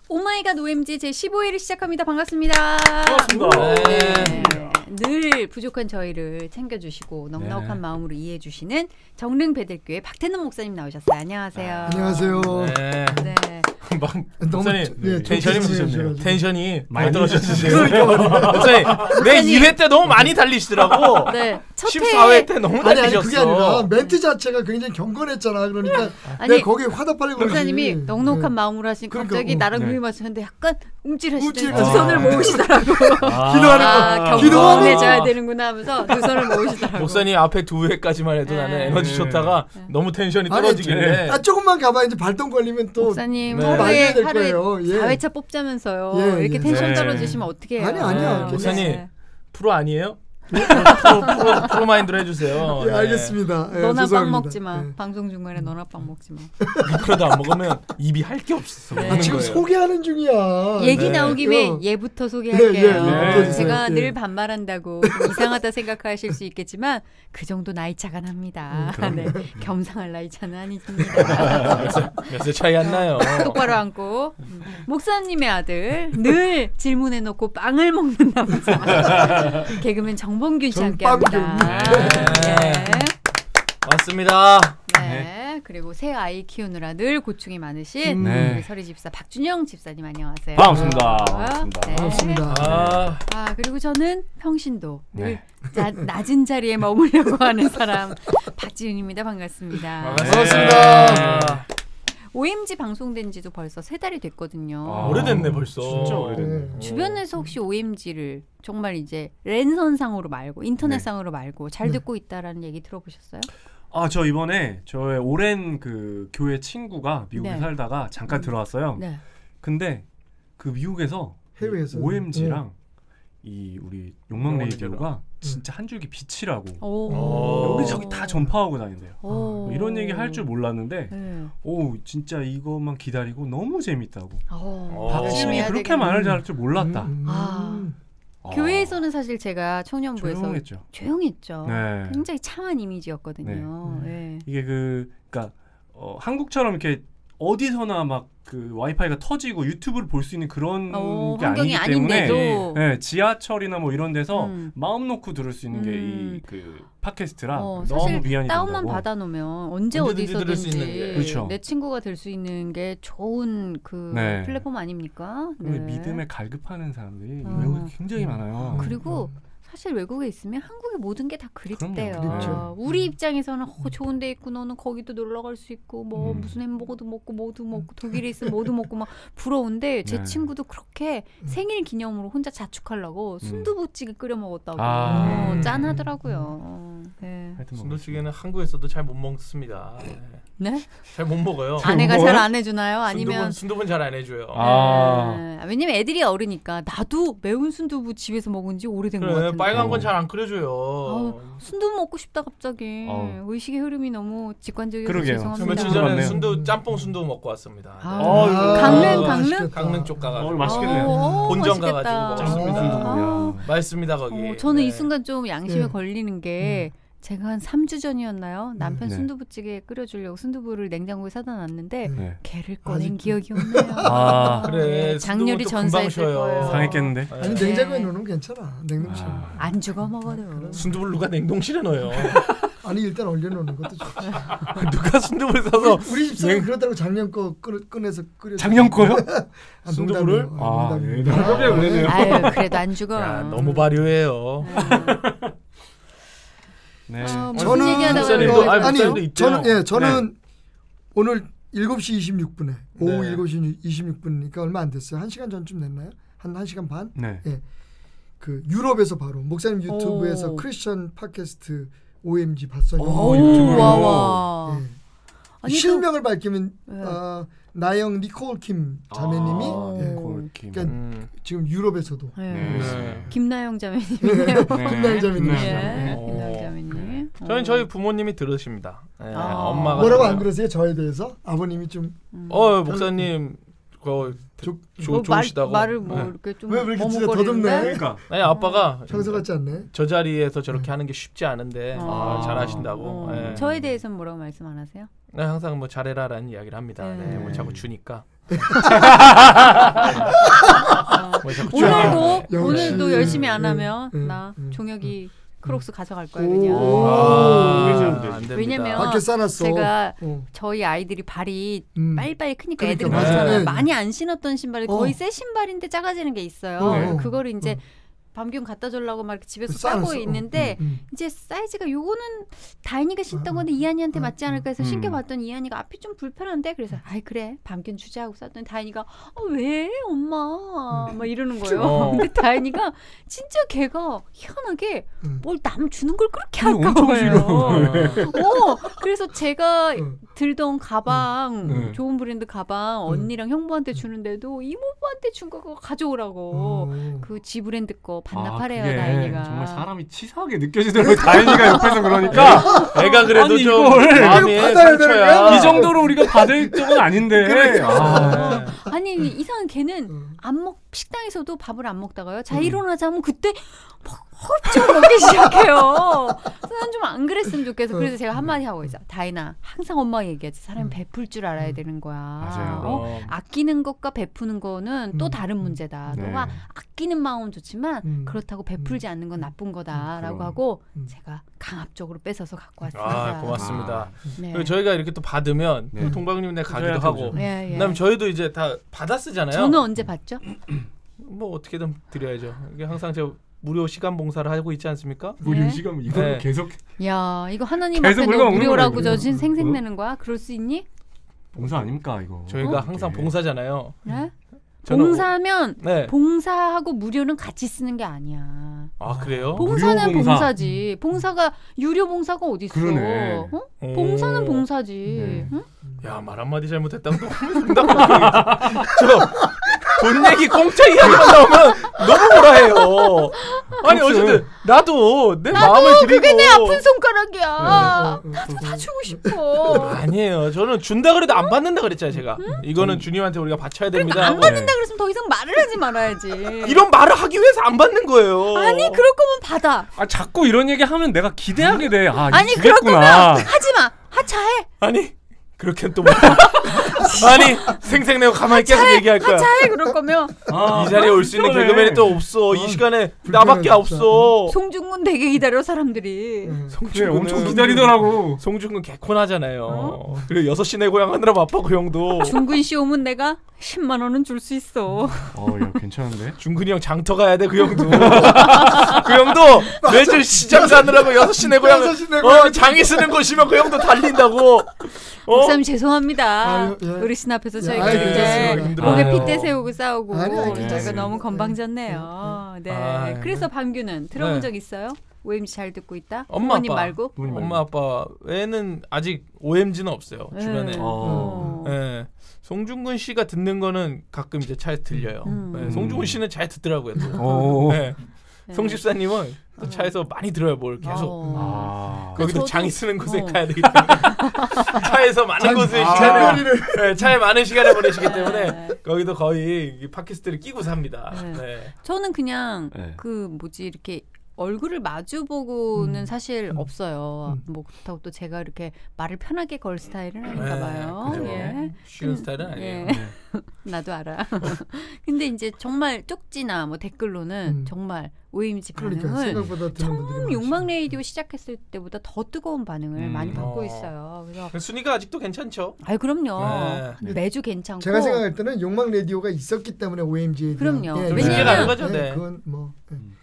오마이갓 OMG 제15회를 시작합니다. 반갑습니다. 반갑습니다. 네. 늘 부족한 저희를 챙겨주시고 넉넉한 마음으로 이해해주시는 정릉배들교회 박태남 목사님 나오셨어요. 안녕하세요. 안녕하세요. 네. 네. 막 너무 목사님 텐션이 좋으시네요. 텐션이 많이 떨어졌으세요. 목사님 내 2회 때 너무 많이 달리시더라고. 네. 첫 14회 때 너무 아니 달리셨어. 그게 아니라 멘트 자체가 굉장히 경건했잖아. 그러니까 내가 거기에 화답하려고 목사님이 그러지. 넉넉한 마음으로 하신 그러니까, 갑자기 나랑 눈이 네. 맞췄는데 약간 움찔하시더니 두 움찔하시더라고요. 손을 모으시더라고. 기도하는 거. 경건해져야 되는구나 하면서 두 손을 모으시더라고. 목사님 앞에 2회까지만 해도 네. 나는 에너지 좋다가 너무 텐션이 아니, 떨어지길래 조금만 가봐 이제 발동 걸리면 또 목사님 네. 많이 해야 하루에 될 거예요. 예. 4회차 뽑자면서요. 예, 이렇게 예. 텐션 네. 떨어지시면 어떻게 해요? 아니야. 목사님 프로 아니에요? 프로 마인드로 해주세요. 예, 알겠습니다. 예, 너나 빵 죄송합니다. 먹지 마. 예. 방송 중간에 너나 빵 먹지 마. 그러다 안 먹으면 입이 할 게 없어. 네. 먹는 지금 거예요. 소개하는 중이야. 얘기 네. 나온 김에 어. 얘부터 소개할게요. 예, 네. 제가 예. 늘 반말한다고 좀 이상하다 생각하실 수 있겠지만 그 정도 나이 차가 납니다. 네. 겸상할 나이 차는 아니십니다. 몇 살 차이 안 나요. 똑바로 앉고 목사님의 아들 늘 질문해놓고 빵을 먹는 남자 개그맨 정범균 씨 함께합니다. 네. 네. 맞습니다. 네. 그리고 새 아이 키우느라 늘 고충이 많으신 네. 우리 서리 집사 박준영 집사님 안녕하세요. 반갑습니다. 네. 반갑습니다. 아, 그리고 저는 평신도 늘 네. 낮은 자리에 머무려고 하는 사람 박지윤입니다. 반갑습니다. 반갑습니다. OMG 방송된 지도 벌써 3달이 됐거든요. 오래됐네 벌써. 진짜 오래됐네. 주변에서 혹시 OMG를 정말 이제 랜선상으로 말고 인터넷상으로 말고 잘 듣고 있다라는 얘기 들어보셨어요? 저 이번에 저의 오랜 그 교회 친구가 미국에 네. 살다가 잠깐 들어왔어요. 네. 근데 그 미국에서 해외에서 OMG랑 이 우리 욕망 욕망 레이디오가 진짜 한 줄기 빛이라고 오. 여기저기 다 전파하고 다닌대요. 오. 이런 얘기 할 줄 몰랐는데 네. 오 진짜 이것만 기다리고 너무 재밌다고. 오. 열심히 박지민이 해야 그렇게 되겠네. 말을 잘할 줄 몰랐다. 아. 교회에서는 사실 제가 청년부에서 조용했죠. 조용했죠. 네. 굉장히 참한 이미지였거든요. 네. 이게 그러니까 한국처럼 이렇게 어디서나 막 그 와이파이가 터지고 유튜브를 볼 수 있는 그런 게 환경이 아니기 때문에 아닌데도 네, 지하철이나 뭐 이런 데서 음. 마음 놓고 들을 수 있는 게 이 그 팟캐스트라 사실 너무 미안이 다운만 된다고. 받아놓으면 언제 언제든지 들을 수 어디서든지 있는 게. 그렇죠. 내 친구가 될 수 있는 게 좋은 그 네. 플랫폼 아닙니까? 그 믿음에 갈급하는 사람들이 어. 외국에 굉장히 많아요. 그리고 사실 외국에 있으면 한국의 모든 게 다 그립대요. 그럼요. 그립죠. 우리 입장에서는 좋은 데 있고 너는 거기도 놀러 갈 수 있고 뭐 무슨 햄버거도 먹고 뭐도 먹고 독일에 있으면 뭐도 먹고 막 부러운데 제 네. 친구도 그렇게 생일 기념으로 혼자 자축하려고 순두부찌개 끓여 먹었다고 아. 짠하더라고요. 네. 하여튼 뭐 순두찌개는 한국에서도 잘 못 먹습니다. 네? 잘 못 먹어요. 아내가 잘 안 해주나요? 아니면 순두부는 잘 안 해줘요. 네. 왜냐면 애들이 어리니까 나도 매운 순두부 집에서 먹은 지 오래된 것 그래 같은데. 빨간 건 잘 안 끓여줘요. 순두부 먹고 싶다 갑자기. 의식의 흐름이 너무 직관적이어서 그러게요. 저 죄송합니다. 며칠 전에 맞네요. 짬뽕 순두부 먹고 왔습니다. 강릉? 강릉 쪽 가가지고 맛있겠네요. 본점 맛있겠다. 가가지고 먹었습니다. 아. 맛있습니다 거기. 저는 네. 이 순간 좀 양심에 네. 걸리는 게 제가 한 3주 전이었나요? 남편 네. 순두부찌개 끓여주려고 순두부를 냉장고에 사다 놨는데 네. 걔를 꺼낸 아직도. 기억이 없네요. 아. 그래 장렬히 순두부도 금방 전사했을 쉬어요. 거예요. 상했겠는데. 아니 네. 냉장고에 넣으면 괜찮아. 냉동실. 안 죽어 먹어도. 순두부를 누가 냉동실에 넣어요? 아니 일단 얼려놓는 것도 좋지. 누가 순두부를 사서 우리 집사람 그렇다고 작년 거 꺼내서 끓여. 작년 거요? 순두부를? 농담이에요. 그러네요. 아유 그래도 안 죽어. 야, 너무 발효해요. 네. 무슨 저는 얘기하다가 목사님도- 아니, 아니 목사님도 있죠? 저는 오늘 7시 26분에 오후 네. 7시 26분이니까 얼마 안 됐어요. 1시간 전쯤 됐나요? 한 1시간 반? 네. 예. 그 유럽에서 바로 목사님 유튜브에서 오. 크리스천 팟캐스트 OMG 봤어요. 유튜브로. 와와. 예. 아니, 실명을 밝히면 네. 나영 니콜 킴 자매님이 예. 콜킴. 그러니까 지금 유럽에서도 네. 네. 김나영 자매님이네요. 김나영 자매님. 예, 어. 김나영 자매님. 저는 저희 부모님이 들으십니다. 네, 아. 엄마가 뭐라고 들어요. 안 그러세요? 저에 대해서 아버님이 좀 목사님 조- 좋으시다고. 말을 뭐 네. 이렇게 좀 왜 이렇게 진짜 머뭇거리는데? 더듬네? 그러니까 아니 아빠가 평소 같지 않네. 저 자리에서 저렇게 하는 게 쉽지 않은데 어. 잘하신다고. 어. 예. 저에 대해서는 뭐라고 말씀 안 하세요? 네, 항상 뭐 잘해라라는 이야기를 합니다. 네, 뭐 자꾸 주니까. 오늘도 열심히 안 하면 나 종혁이 크록스 가져갈 거예요 그냥. 왜냐면 밖에 싸놨어. 제가 저희 아이들이 발이 빨리빨리 크니까 그러니까, 애들이 맞아. 그렇잖아요. 네. 많이 안 신었던 신발이 거의 새 신발인데 작아지는 게 있어요. 그거를 이제 밤균 갖다 주려고 막 이렇게 집에서 싸고 있는데 이제 사이즈가 요거는 다인이가 신던 건데 이한이한테 맞지 않을까 해서 신겨봤더니 이한이가 앞이 좀 불편한데 그래서 아이 그래 밤균 주자 하고 쌌더니 다인이가 왜 엄마 막 이러는 거예요. 근데 다인이가 진짜 걔가 희한하게 뭘 남 주는 걸 그렇게 할까 봐요. 그래서 제가 들던 가방 좋은 브랜드 가방 언니랑 형부한테 주는데도 이모부한테 준 거 가져오라고 그 G 브랜드 거 반납하래요. 다인이가 정말 사람이 치사하게 느껴지더라고요. 다인이가 옆에서 그러니까 애가 그래도 아니, 좀 이걸 마음이 받아야 상처야. 이 정도로 우리가 받을 적은 아닌데. 아니 이상한 걔는 식당에서도 밥을 안 먹다가요. 자 일어나자면 그때 막 헐쩍 먹기 시작해요. 난 좀 안 그랬으면 좋겠어. 그래서 제가 한마디 하고 있어. 다인아 항상 엄마가 얘기하지. 사람이 베풀 줄 알아야 되는 거야. 맞아요. 아끼는 것과 베푸는 거는 또 다른 문제다. 너가 아끼는 마음은 좋지만 그렇다고 베풀지 않는 건 나쁜 거다라고 하고 제가 강압적으로 뺏어서 갖고 왔습니다. 고맙습니다. 네. 그리고 저희가 이렇게 또 받으면 동방님네 가기도 하고 그다음에 저희도 이제 다 받아 쓰잖아요. 저는 언제 받죠? 뭐 어떻게든 드려야죠. 이게 항상 제가 무료 시간 봉사를 하고 있지 않습니까? 무료 시간 이거 계속. 야 이거 하나님 계속 앞에 우리가 너 먹는 무료라고 거예요, 저 그냥. 생색내는 거야? 그럴 수 있니? 봉사 아닙니까 이거? 저희가 항상 봉사잖아요. 네? 저는 봉사하면 네. 봉사하고 무료는 같이 쓰는 게 아니야. 아 그래요? 봉사는 무료 봉사. 봉사지. 봉사가 유료 봉사가 어디 있어? 그러네. 봉사는 봉사지. 응? 야, 말 한마디 잘못했다고 너무 돈 얘기 공짜 이야기만 나오면 너무 뭐라 해요. 아니 어쨌든 나도 내 마음을 드리고 그게 내 아픈 손가락이야. 나도 다 주고 싶어. 아니에요. 저는 준다 그래도 안 받는다 그랬잖아요. 제가 이거는 주님한테 우리가 바쳐야 됩니다. 그러니까 안 받는다 그랬으면 더 이상 말을 하지 말아야지. 이런 말을 하기 위해서 안 받는 거예요. 아니 그럴 거면 받아. 자꾸 이런 얘기 하면 내가 기대하게 돼. 아니 그럴 거면 하지 마. 하차해. 아니 그렇게는 또 아니 생색내고 가만히 계속 얘기할 거야. 하차해 그럴 거면. 이 자리에 올 수 있는 개그맨이 또 없어. 이 시간에 나밖에 없어. 송중근 되게 기다려 사람들이. 그래, 엄청 기다리더라고. 송중근 개콘하잖아요. 그리고 6시 내 고향 하느라 바빠 그 형도. 중근 씨 오면 내가 10만 원은 줄 수 있어. 야 괜찮은데? 중근이 형 장터 가야 돼 그 형도. 그 형도 매주 시장 사느라고 6시 내 고향 장이 쓰는 곳이면 그 형도 달린다고. 목사님 죄송합니다. 아유, 예. 어르신 앞에서 저희가 아유, 이제 힘들어요. 목에 핏대 세우고 싸우고 아니, 저희가 너무 건방졌네요. 네. 아유. 그래서 밤규는 들어본 네. 적 있어요? OMG 잘 듣고 있다? 엄마 부모님 아빠 말고? 엄마 아빠 외에는 아직 OMG는 없어요 주변에. 네. 송중근 씨가 듣는 거는 가끔 이제 차에서 들려요. 네. 송중근 씨는 잘 듣더라고요. 또. 네. 송 집사님은 또 차에서 많이 들어요. 뭘 계속. 거기도 장이 쓰는 곳에 가야 되기 때문에 차에서 많은 곳을 차에 많은 시간을 보내시기 때문에 거기도 거의 팟캐스트를 끼고 삽니다. 네. 저는 그냥 그 뭐지 이렇게 얼굴을 마주보고는 사실 없어요. 뭐 그렇다고 또 제가 이렇게 말을 편하게 걸 스타일은 아닌가 봐요. 예. 쉬운 스타일은 아니에요. 나도 알아. 근데 이제 정말 쪽지나 뭐 댓글로는 정말 OMG 반응을 처음 욕망 레이디오 시작했을 때보다 더 뜨거운 반응을 많이 받고 있어요. 그래서 순위가 아직도 괜찮죠? 아유 그럼요. 매주 괜찮고. 제가 생각할 때는 욕망 라디오가 있었기 때문에 OMG에 그럼요. 왜냐면 그건 뭐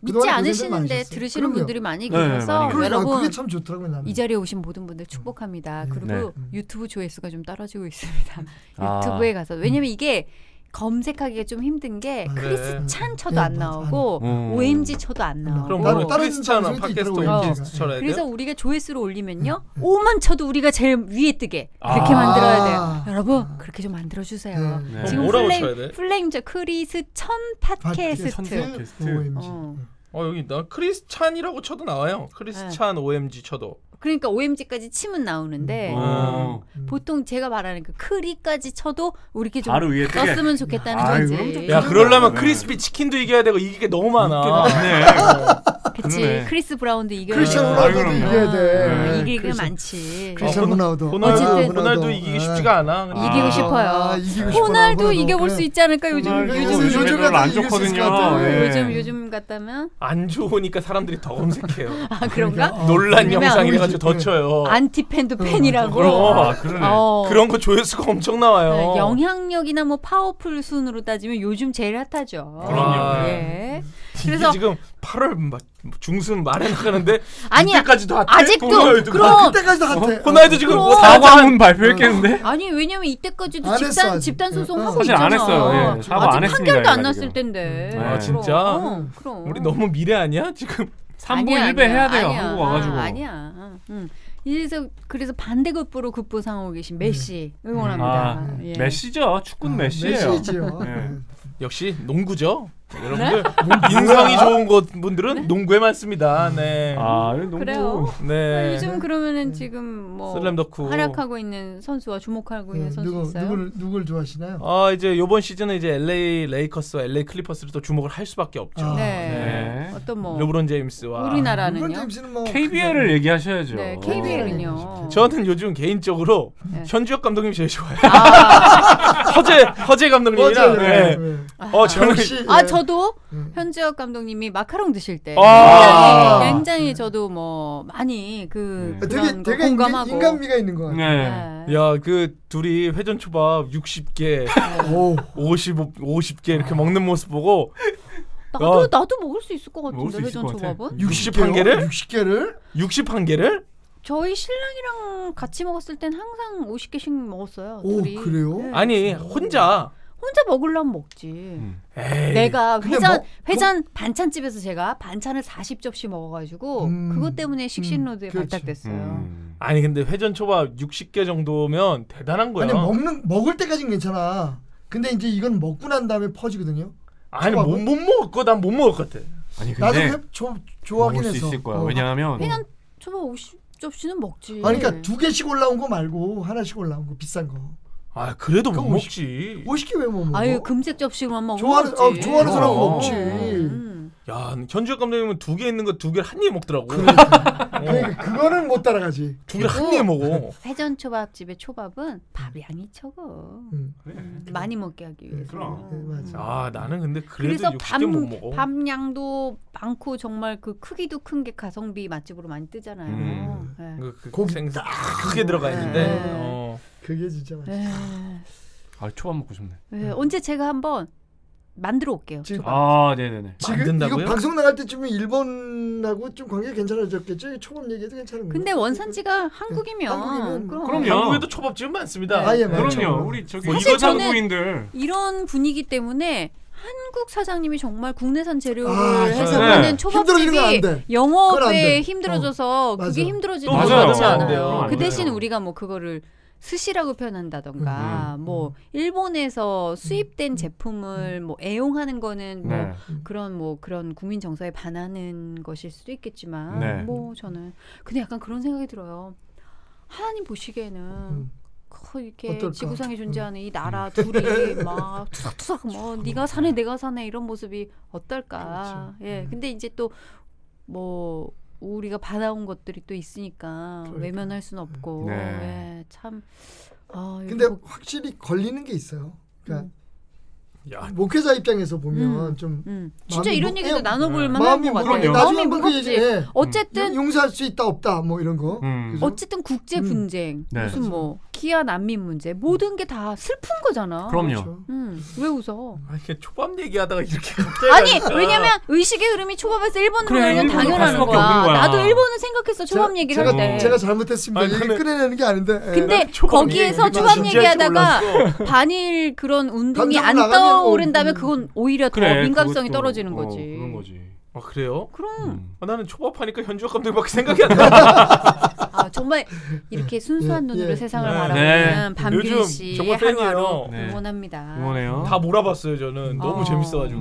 믿지 않으시는데 들으시는 분들이 많이 계셔서 여러분 그게 참 좋더라고요. 나는. 이 자리에 오신 모든 분들 축복합니다. 그리고 유튜브 조회수가 좀 떨어지고 있습니다. 유튜브에 가서 왜냐면 이게 검색하기가 좀 힘든 게 크리스찬 쳐도 안 나오고 OMG 쳐도 안 나오고. 그럼 크리스찬 팟캐스트 쳐야 돼요? 그래서 우리가 조회수를 올리면요 5만 쳐도 우리가 제일 위에 뜨게 그렇게 만들어야 돼요. 여러분 그렇게 좀 만들어주세요. 지금 뭐라고 쳐야 돼? 플레임저 크리스천 팟캐스트. 여기 나 크리스찬이라고 쳐도 나와요. 크리스찬 OMG 쳐도. 그러니까 OMG까지 치면 나오는데 보통 제가 말하는 그 크리까지 쳐도 우리께 좀 떴으면 좋겠다는 거지. 야 그러려면 크리스피 치킨도 이겨야 되고 이게 너무 많아. 그치. 그러네. 크리스 브라운도 이겨야 크리스찬 호날두도 이겨야 돼. 이길 게 많지. 크리스찬 호날두. 호날두 이기기 쉽지가 않아. 이기고 싶어요. 이기고 싶어. 호날두 이겨볼 수 있지 않을까 요즘 별로 안 좋거든요. 요즘 같다면 안 좋으니까 사람들이 더 검색해요. 아 그런가? 논란 영상 이래가지고 더 쳐요. 안티팬도 팬이라고. 그러네. 그런 거 조회수가 엄청 나와요. 영향력이나 뭐 파워풀 순으로 따지면 요즘 제일 핫하죠. 그럼요. 예. 그래서 지금 8월 중순 말에 나가는데 아니야. 이때까지도 핫해? 아직도 그럼 그때까지도 핫해. 호날두 지금 사과문 발표했겠는데? 아니 왜냐면 이때까지도 집단 소송 하고 사실 있잖아. 안 했어요. 예. 사과 안 했습니다. 판결도 안 났을 텐데. 아 진짜? 그럼. 우리 너무 미래 아니야 지금? 3부 1배 해야 돼요. 한국 와가지고. 아니야. 그래서 반대급부로 급부 상하고 계신 메시 응원합니다. 예. 메시죠. 축구는 메시예요. 메시죠. 예. 역시 농구죠. 여러분들 인상이 좋은 분들은 농구에 많습니다. 네. 농구. 그래요. 네. 요즘 그러면은 지금 뭐 슬램덩크 활약하고 있는 선수와 주목하고 있는 선수 있어요? 누굴 좋아하시나요? 이제 이번 시즌은 이제 LA 레이커스와 LA 클리퍼스를 또 주목을 할 수밖에 없죠. 네. 어떤 뭐 르브론 제임스와 우리나라는요? 르브론 제임스는 뭐 KBL을 얘기하셔야죠. 네, KBL은요. 저는 요즘 개인적으로 현주혁 감독님이 제일 좋아요. 허재 감독님이랑. 저는 저도 현주혁 감독님이 마카롱 드실 때 굉장히 저도 뭐 많이 되게 공감하고 인간미가 있는 거 같아요. 야, 그 둘이 회전 초밥 60개, 50개 이렇게 먹는 모습 보고 나도 먹을 수 있을 것 같은데 회전 초밥은 61개를? 60개를? 저희 신랑이랑 같이 먹었을 땐 항상 50개씩 먹었어요. 오, 둘이. 그래요? 네. 아니 혼자 먹으려면 먹지. 에이. 내가 회전 반찬집에서 제가 반찬을 40접시 먹어가지고 그것 때문에 식신로드에 발탁됐어요. 아니 근데 회전 초밥 60개 정도면 대단한 거야. 아니 먹을 때까지는 괜찮아. 근데 이제 이건 먹고 난 다음에 퍼지거든요. 아니 못 먹을 거 난 못 먹을 것 같아. 아니 근데 나도 좋아하긴 먹을 수 했어. 있을 거야. 왜냐하면 회전 초밥 50접시는 먹지. 그러니까 2개씩 올라온 거 말고 하나씩 올라온 거 비싼 거. 그래도 못 먹지. 50개 왜 못 먹어? 아유 금색 접시로만 먹으면 좋아하는 사람은 먹지. 야, 현주혁 감독님은 2개 있는 거 2개를 한 입에 먹더라고. 그러니까 그거는 못 따라가지. 2개를 한 입에 먹어. 회전 초밥집의 초밥은 밥 양이 적어. 많이 먹게 하기 위해서. 그럼. 나는 근데 그래도 60개 못 먹어. 밥 양도 많고 정말 그 크기도 큰 게 가성비 맛집으로 많이 뜨잖아요. 고기 생선 크게 들어가 있는데. 그게 진짜 맛있어. 초밥 먹고 싶네. 언제 제가 한번 만들어 올게요. 네네네. 지금 만든다고요? 이거 방송 나갈 때쯤에 일본하고 좀 관계가 괜찮아졌겠죠? 초밥 얘기도 괜찮은 거예요. 근데 원산지가 한국이면 그럼요. 한국에도 초밥집은 많습니다. 그럼요. 우리 저기 사실 저는 이거장국인들 이런 분위기 때문에 한국 사장님이 정말 국내산 재료를 해서 하는 초밥집이 영업에 힘들어져서 그게 힘들어지는 거 그렇지 않아요. 그 대신 우리가 뭐 그거를 스시라고 표현한다던가 뭐 일본에서 수입된 제품을 뭐 애용하는 거는 뭐 그런 국민 정서에 반하는 것일 수도 있겠지만 뭐 저는 근데 약간 그런 생각이 들어요. 하나님 보시기에는 이렇게 어떨까? 지구상에 존재하는 이 나라 둘이 막 투석투석 뭐 네가 사네 내가 사네 이런 모습이 어떨까. 예. 근데 이제 또 뭐 우리가 받아온 것들이 또 있으니까 외면할 수는 없고 참. 근데 확실히 걸리는 게 있어요. 그러니까 목회자 입장에서 보면 좀 진짜 이런 얘기도 나눠볼 만한 것 같아요. 마음이 무겁지. 어쨌든 용서할 수 있다 없다 뭐 이런 거. 어쨌든 국제 분쟁 무슨 뭐 기아 난민 문제 모든 게 다 슬픈 거잖아. 그럼요. 왜 웃어? 이렇게 초밥 얘기하다가 이렇게 왜냐면 의식의 흐름이 초밥에서 일본으로 가면 당연한 거야. 나도 일본을 생각했어 초밥 얘기를 할 때. 제가 잘못했습니다. 얘기 꺼내내는 게 아닌데. 근데 거기에서 초밥 얘기하다가 반일 그런 운동이 안 떠오른다면 그건 오히려 더 민감성이 떨어지는 거지. 그런 거지. 그래요? 그럼. 나는 초밥하니까 현주혁 감독밖에 생각이 안 나. 정말 이렇게 순수한 눈으로 세상을 바라보는 밤균 씨 정말 팬이에요. 응원합니다. 응원해요. 다 몰아봤어요 저는. 너무 재밌어가지고.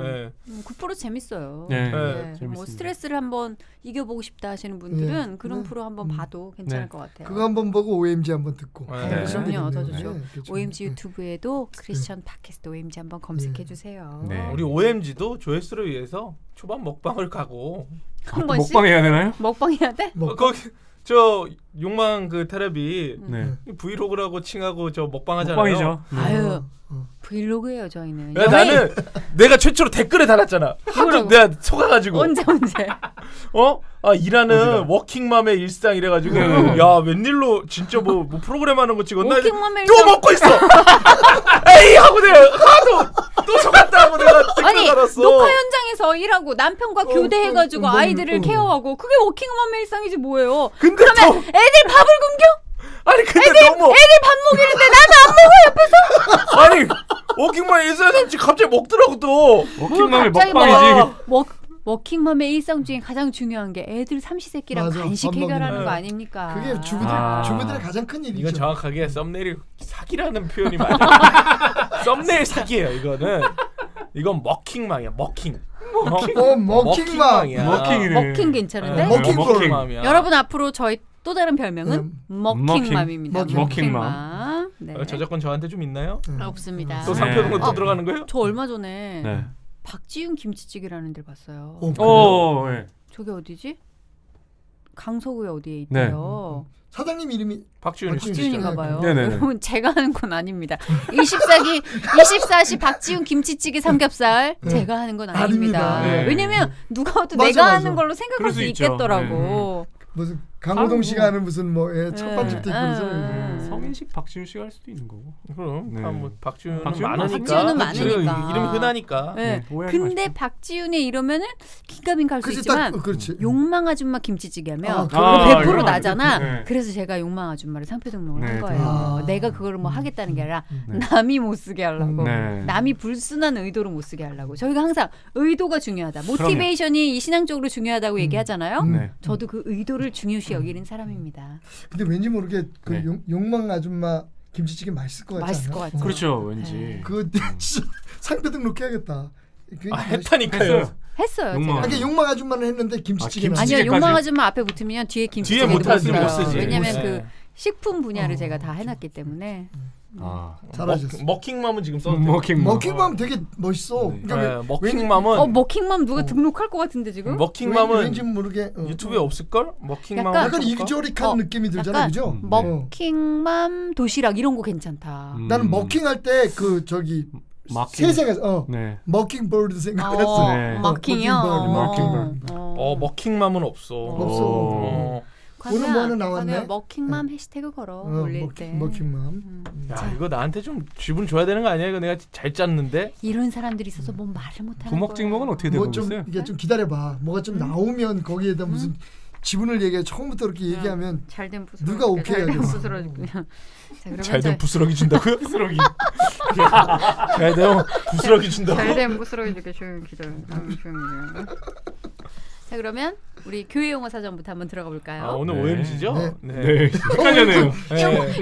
네. 9% 재밌어요. 네. 네. 뭐 스트레스를 한번 이겨보고 싶다 하시는 분들은 네. 그런 프로 한번 봐도 괜찮을 네. 것 같아요. 그거 한번 보고 OMG 한번 듣고. 네. 그럼요, 더 좋죠. 네, 그렇죠. OMG 유튜브에도 크리스천 팟캐스트 OMG 한번 검색해 주세요. 네. 우리 OMG도 조회수를 위해서 초반 먹방을 가고 한 번씩 먹방 해야 되나요? 먹방 해야 돼? 거기 저 욕망 그 테레비 네. 브이로그라고 칭하고 저 먹방 하잖아요. 먹방이죠. 네. 아유 브이로그예요 저희는. 야, 나는 내가 최초로 댓글에 달았잖아. 하도 내가 속아가지고. 언제? 일하는 어디다? 워킹맘의 일상 이래가지고 네. 야 웬일로 진짜 뭐 프로그램 하는 거 찍었나? 워킹맘의 또 일상. 먹고 있어. 에이 하고 내가 하도 또 속았다고 내가 댓글 아니 달았어. 녹화 현장에서 일하고 남편과 교대해가지고 아이들을 케어하고 그게 워킹맘의 일상이지 뭐예요. 근데 그러면 또 애들 밥을 굶겨? 아니 근데 너무 애들 밥 먹이는데 나는 안 먹어 옆에서. 아니 워킹맘의 일상에서 갑자기 먹더라고 또. 워킹맘의 갑자기 먹방이지. 워킹맘의 일상 중에 가장 중요한 게 애들 삼시세끼랑 맞아, 간식 밥 해결하는 먹는 거 거. 아닙니까? 그게 주부들의 가장 큰 일이죠. 이건 정확하게 썸네일 사기라는 표현이 맞아요. 썸네일 사기예요. 이건 먹킹맘이야. 먹킹. 먹킹맘. 먹킹맘이야. 먹킹이네. 먹킹 괜찮은데? 먹킹맘이야. 여러분 앞으로 저희 또 다른 별명은 먹킹맘입니다. 먹킹. 먹킹맘. 네. 저작권 저한테 좀 있나요? 없습니다. 또 상표등록 또 들어가는 거예요? 저 얼마 전에 네. 박지윤 김치찌개라는 데를 봤어요. 네. 저게 어디지? 강서구에 어디에 네. 있대요. 사장님 이름이 박지윤인가 봐요. 네네네. 여러분 제가 하는 건 아닙니다. 24시 박지윤 김치찌개 삼겹살 제가 하는 건 아닙니다. 네. 왜냐면 누가 와도 맞아, 내가 맞아. 하는 걸로 생각할 수 있죠. 있겠더라고. 무슨 강호동 씨가 하는 무슨 뭐 첫반집도 있고 그래서 성인식 박지윤 씨가 할 수도 있는 거고. 그럼 네. 뭐 박지윤은 박지윤은 많으니까. 많으니까. 이름이 흔하니까. 네. 오해하지 근데 마시고. 박지윤의 이러면은 기가민 갈수 있지만 그렇지. 욕망 아줌마 김치찌개 하면 그거 아, 100% 욕망 나잖아. 네. 그래서 제가 욕망 아줌마를 상표 등록을 네, 한 거예요. 아. 내가 그거를 뭐 하겠다는 게 아니라 네. 남이 못 쓰게 하려고. 네. 남이 불순한 의도로 못 쓰게 하려고. 저희가 항상 의도가 중요하다. 모티베이션이 이 신앙적으로 중요하다고 얘기하잖아요. 네. 저도 그 의도를 중요시 여기는 사람입니다. 근데 왠지 모르게 그 네. 욕망 아줌마 김치찌개 맛있을 것 같지 맛있을 않아요? 것 같죠. 그렇죠, 왠지. 그 진짜 상표 등록해야겠다. 했다니까요. 했어요. 욕망 제가. 이게 욕망 아줌마는 했는데 김치찌개는 김치찌개. 아니요, 김치찌개까지? 욕망 아줌마 앞에 붙으면 뒤에 김치찌개 뒤에 못 하지, 못 쓰지. 왜냐면 못 그 써. 식품 분야를 제가 다 해놨기 때문에. 아, 잘하셨어요. 먹킹맘은 지금 썼는데. 먹킹맘 되게 멋있어. 네. 그러니까 먹킹맘은 먹킹맘 누가 등록할 것 같은데 지금? 먹킹맘은 왠지 모르게 유튜브에 없을 걸? 먹킹맘. 약간 이그저릭한 느낌이 들잖아, 약간 그죠? 먹킹맘 도시락 이런 거 괜찮다. 나는 먹킹할 때 그 저기 먹킹. 세상에서 네. 먹킹버드 생각했어. 네. 먹킹이요. 먹킹버드. 먹킹맘은 없어. 없어. 오늘 뭐 하나 나왔네? 먹킹맘 해시태그 걸어 올릴 때. 먹킹맘. 야 이거 나한테 좀 지분 줘야 되는 거 아니야? 이거 내가 잘 짰는데. 이런 사람들이 있어서 뭐 말을 못하는 거야. 부먹찍먹은 어떻게 되고 뭐좀 있어요? 이게 좀 기다려봐. 뭐가 좀 나오면 거기에다 무슨 지분을 얘기해 처음부터 이렇게 얘기하면 잘된 부스러기. 누가 오케이 잘된 하겠어. 부스러기. 자, 그러면 잘된 부스러기 준다고요? 부스러기. 잘된 부스러기 준다고? 잘된 부스러기 줄게 조용히 기다려. 조용히. 자 그러면 우리 교회 용어 사전부터 한번 들어가 볼까요? 오늘 네. OMG죠? 네. 헷갈려네요.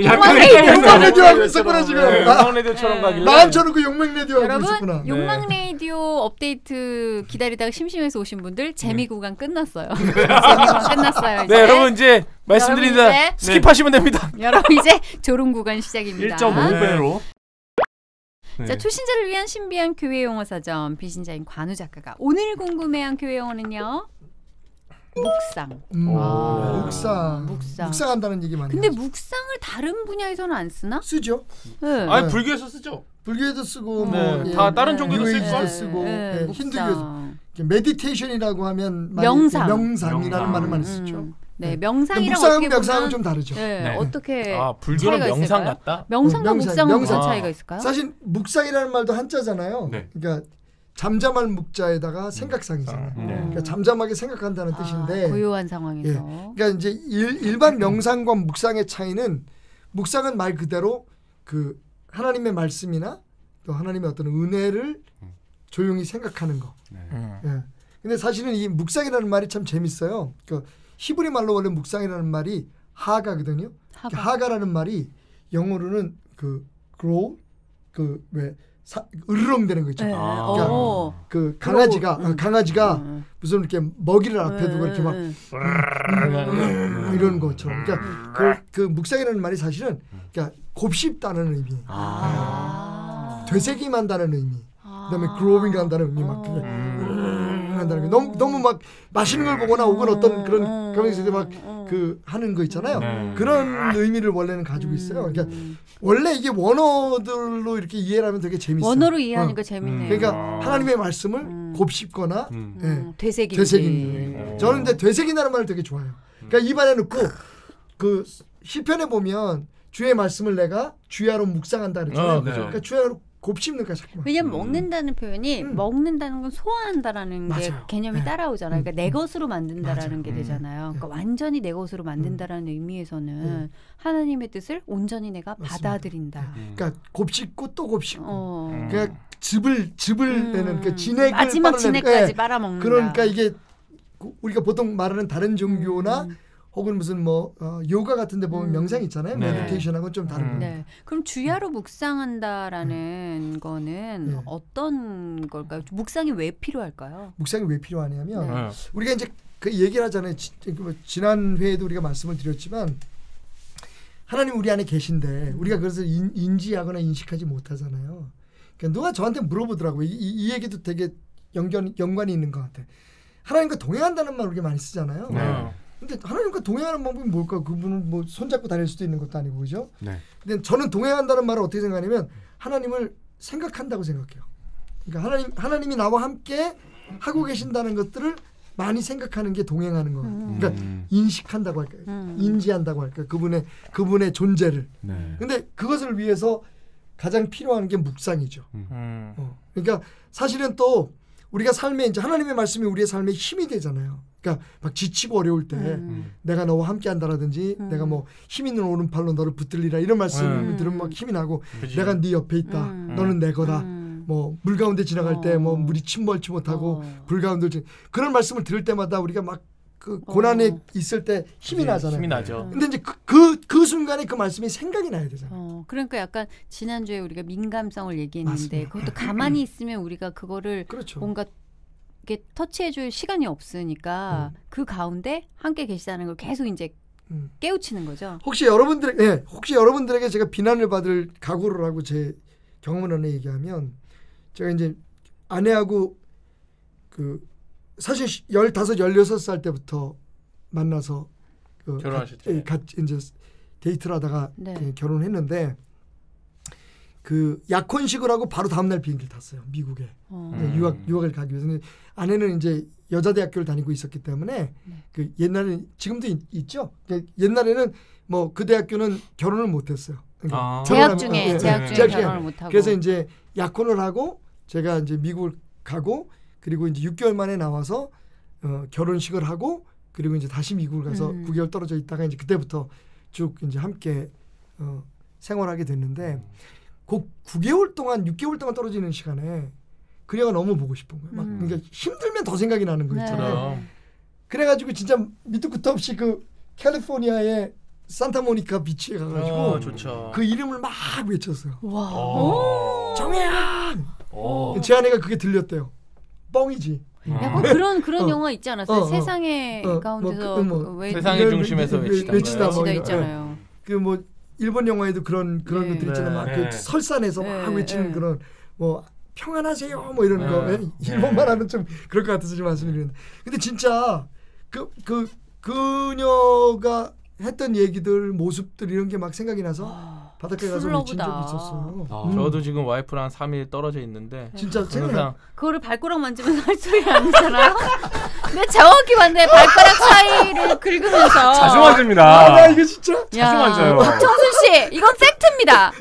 욕망 라디오 하고 있었구나 지금. 욕망 라디오처럼 가길래. 나처럼 그 욕망 라디오 하고 여러분 있었구나. 욕망 라디오 업데이트 기다리다가 심심해서 오신 분들 재미 구간 끝났어요. 네. 재미 구간 끝났어요. 이제. 네 여러분 이제 말씀드립니다. 여러분 이제 스킵하시면 됩니다. 여러분 이제 졸음 구간 시작입니다. 1.5배로. 네. 자 초신자를 위한 신비한 교회 용어 사전 비신자인 관우 작가가 오늘 궁금해한 교회 용어는요. 묵상. 묵상. 묵상. 묵상한다는 얘기 많이 근데 하죠. 묵상을 다른 분야에서는 안 쓰나? 쓰죠. 네. 아니 불교에서 쓰죠. 불교에도 쓰고 네, 뭐 다 다른 종교도 쓸 뉴에이지도 걸. 쓰고 네, 힌두교에서 묵상. 메디테이션이라고 하면 많이 명상. 명상이라는 말을 많이 쓰죠. 네, 근데 명상이랑 묵상하고 어떻게 명상은 보면 좀 다르죠. 네, 네. 어떻게 불교는 차이가 명상 있을까요? 같다. 명상과 명상, 묵상은 무슨 명상. 차이가 있을까요? 사실 묵상이라는 말도 한자잖아요. 네. 그러니까 잠잠할 묵자에다가 생각상이잖아요. 네. 그러니까 잠잠하게 생각한다는 뜻인데 고요한 상황에서. 예. 그러니까 이제 일반 명상과 묵상의 차이는 묵상은 말 그대로 그 하나님의 말씀이나 또 하나님의 어떤 은혜를 조용히 생각하는 거. 예. 근데 사실은 이 묵상이라는 말이 참 재밌어요. 그 히브리 말로 원래 묵상이라는 말이 하가거든요. 하가라는 말이 영어로는 그 grow 그 왜 으르렁대는 거 있죠. 네. 그러니까 그 강아지가 무슨 이렇게 먹이를 앞에 두고 이렇게 막 이런 것처럼. 그러니까 그 묵상이라는 말이 사실은 그러니까 곱씹다는 의미, 되새김한다는 의미, 그다음에 growing한다는 의미, 막 한다는 게 너무 막 맛있는 걸 보거나 혹은 어떤 그런 감정에서 막 그 하는 거 있잖아요. 그런 의미를 원래는 가지고 있어요. 그러니까 원래 이게 원어들로 이렇게 이해를 하면 되게 재밌어요. 원어로 이해하니까 재밌네요. 그러니까 하나님의 말씀을 곱씹거나 되새기는. 저는 근데 되새긴다는 말을 되게 좋아해요. 그러니까 입안에 넣고 그 시편에 보면 주의 말씀을 내가 주야로 묵상한다 그랬잖아요. 그러니까 주야로 곱씹는 거야 자꾸만. 왜냐면 먹는다는 표현이 먹는다는 건 소화한다라는 게 개념이 따라오잖아요. 그러니까 내 것으로 만든다라는 게 되잖아요. 그러니까 완전히 내 것으로 만든다라는 의미에서는 하나님의 뜻을 온전히 내가 받아들인다. 그러니까 곱씹고 또 곱씹고. 그러니까 즙을 내는 그 진액을 마지막 진액까지 빨아먹는다. 그러니까 이게 우리가 보통 말하는 다른 종교나 혹은 무슨 뭐 요가 같은 데 보면 명상 있잖아요. 메디테이션하고는 좀 다른 거예요. 그럼 주야로 묵상한다라는 거는 어떤 걸까요? 묵상이 왜 필요할까요? 묵상이 왜 필요하냐면 우리가 이제 그 얘기를 하잖아요. 지난 회에도 우리가 말씀을 드렸지만 하나님 우리 안에 계신데 우리가 그것을 인지하거나 인식하지 못하잖아요. 그러니까 누가 저한테 물어보더라고요. 이 얘기도 되게 연관이 있는 것 같아. 하나님과 동행한다는 말 우리가 많이 쓰잖아요. 근데 하나님과 동행하는 방법이 뭘까? 그분은 뭐 손잡고 다닐 수도 있는 것도 아니고 그죠? 근데 저는 동행한다는 말을 어떻게 생각하냐면 하나님을 생각한다고 생각해요. 그러니까 하나님이 나와 함께 하고 계신다는 것들을 많이 생각하는 게 동행하는 거. 그러니까 인식한다고 할까요? 인지한다고 할까요? 그분의 존재를. 근데 그것을 위해서 가장 필요한 게 묵상이죠. 그러니까 사실은 또 우리가 삶에 이제 하나님의 말씀이 우리의 삶에 힘이 되잖아요. 그러니까 막 지치고 어려울 때 내가 너와 함께한다라든지 내가 뭐 힘 있는 오른팔로 너를 붙들리라 이런 말씀을 들으면 막 힘이 나고 내가 네 옆에 있다. 너는 내 거다. 뭐 물 가운데 지나갈 때 뭐 물이 침몰치 못하고 불 가운데 그런 말씀을 들을 때마다 우리가 막 그 고난에 있을 때 힘이 나잖아요. 힘이 나죠. 근데 이제 그 순간에 그 말씀이 생각이 나야 되잖아요. 그러니까 약간 지난주에 우리가 민감성을 얘기했는데 그것도 가만히 있으면 우리가 그거를 뭔가 이렇게 터치해줄 시간이 없으니까 그 가운데 함께 계시다는 걸 계속 이제 깨우치는 거죠. 혹시 여러분들에게 제가 비난을 받을 각오를 하고 제 경험을 하나 얘기하면 제가 이제 아내하고 그 사실 15, 16살 때부터 만나서 결혼하실 때 같이 이제 데이트를 하다가 결혼을 했는데 그 약혼식을 하고 바로 다음 날 비행기를 탔어요. 미국에. 유학을 가기 위해서. 아내는 이제 여자 대학교를 다니고 있었기 때문에 그 옛날에 지금도 있죠. 옛날에는 뭐 그 대학교는 결혼을 못 했어요. 그러니까 재학 중에 결혼을 못 하고. 그래서 이제 약혼을 하고 제가 이제 미국을 가고 그리고 이제 6개월 만에 나와서 결혼식을 하고 그리고 이제 다시 미국을 가서 9개월 떨어져 있다가 이제 그때부터 쭉 이제 함께 생활하게 됐는데 그 9개월 동안 6개월 동안 떨어지는 시간에 그녀가 너무 보고 싶은 거예요. 막 그러니까 힘들면 더 생각이 나는 거 있잖아요. 그래가지고 진짜 밑도 끝도 없이 그 캘리포니아의 산타모니카 비치에 가가지고 좋죠. 그 이름을 막 외쳤어요. 정혜야. 제 아내가 그게 들렸대요. 뻥이지. 약간 그런 영화 있지 않았어요? 세상의 가운데서 세상의 중심에서 외치다 있잖아요. 그 뭐 일본 영화에도 그런 것들 있잖아요. 막 그 설산에서 막 외치는 그런 뭐 평안하세요 뭐 이런 거. 일본말 하면 좀 그럴 것 같아서 좀 말씀드리는데. 근데 진짜 그녀가 했던 얘기들 모습들 이런 게 막 생각이 나서 바닷가에 가서 외친 적이 있었어요. 저도 지금 와이프랑 3일 떨어져 있는데 진짜 생각나. 그거를 발가락 만지면서 할 소리 아니잖아요. 근데 정확히 봤는데 발가락 사이를 긁으면서 자주 만집니다. 나 이거 진짜 자주 만져요. 청순 씨, 이건 팩트입니다.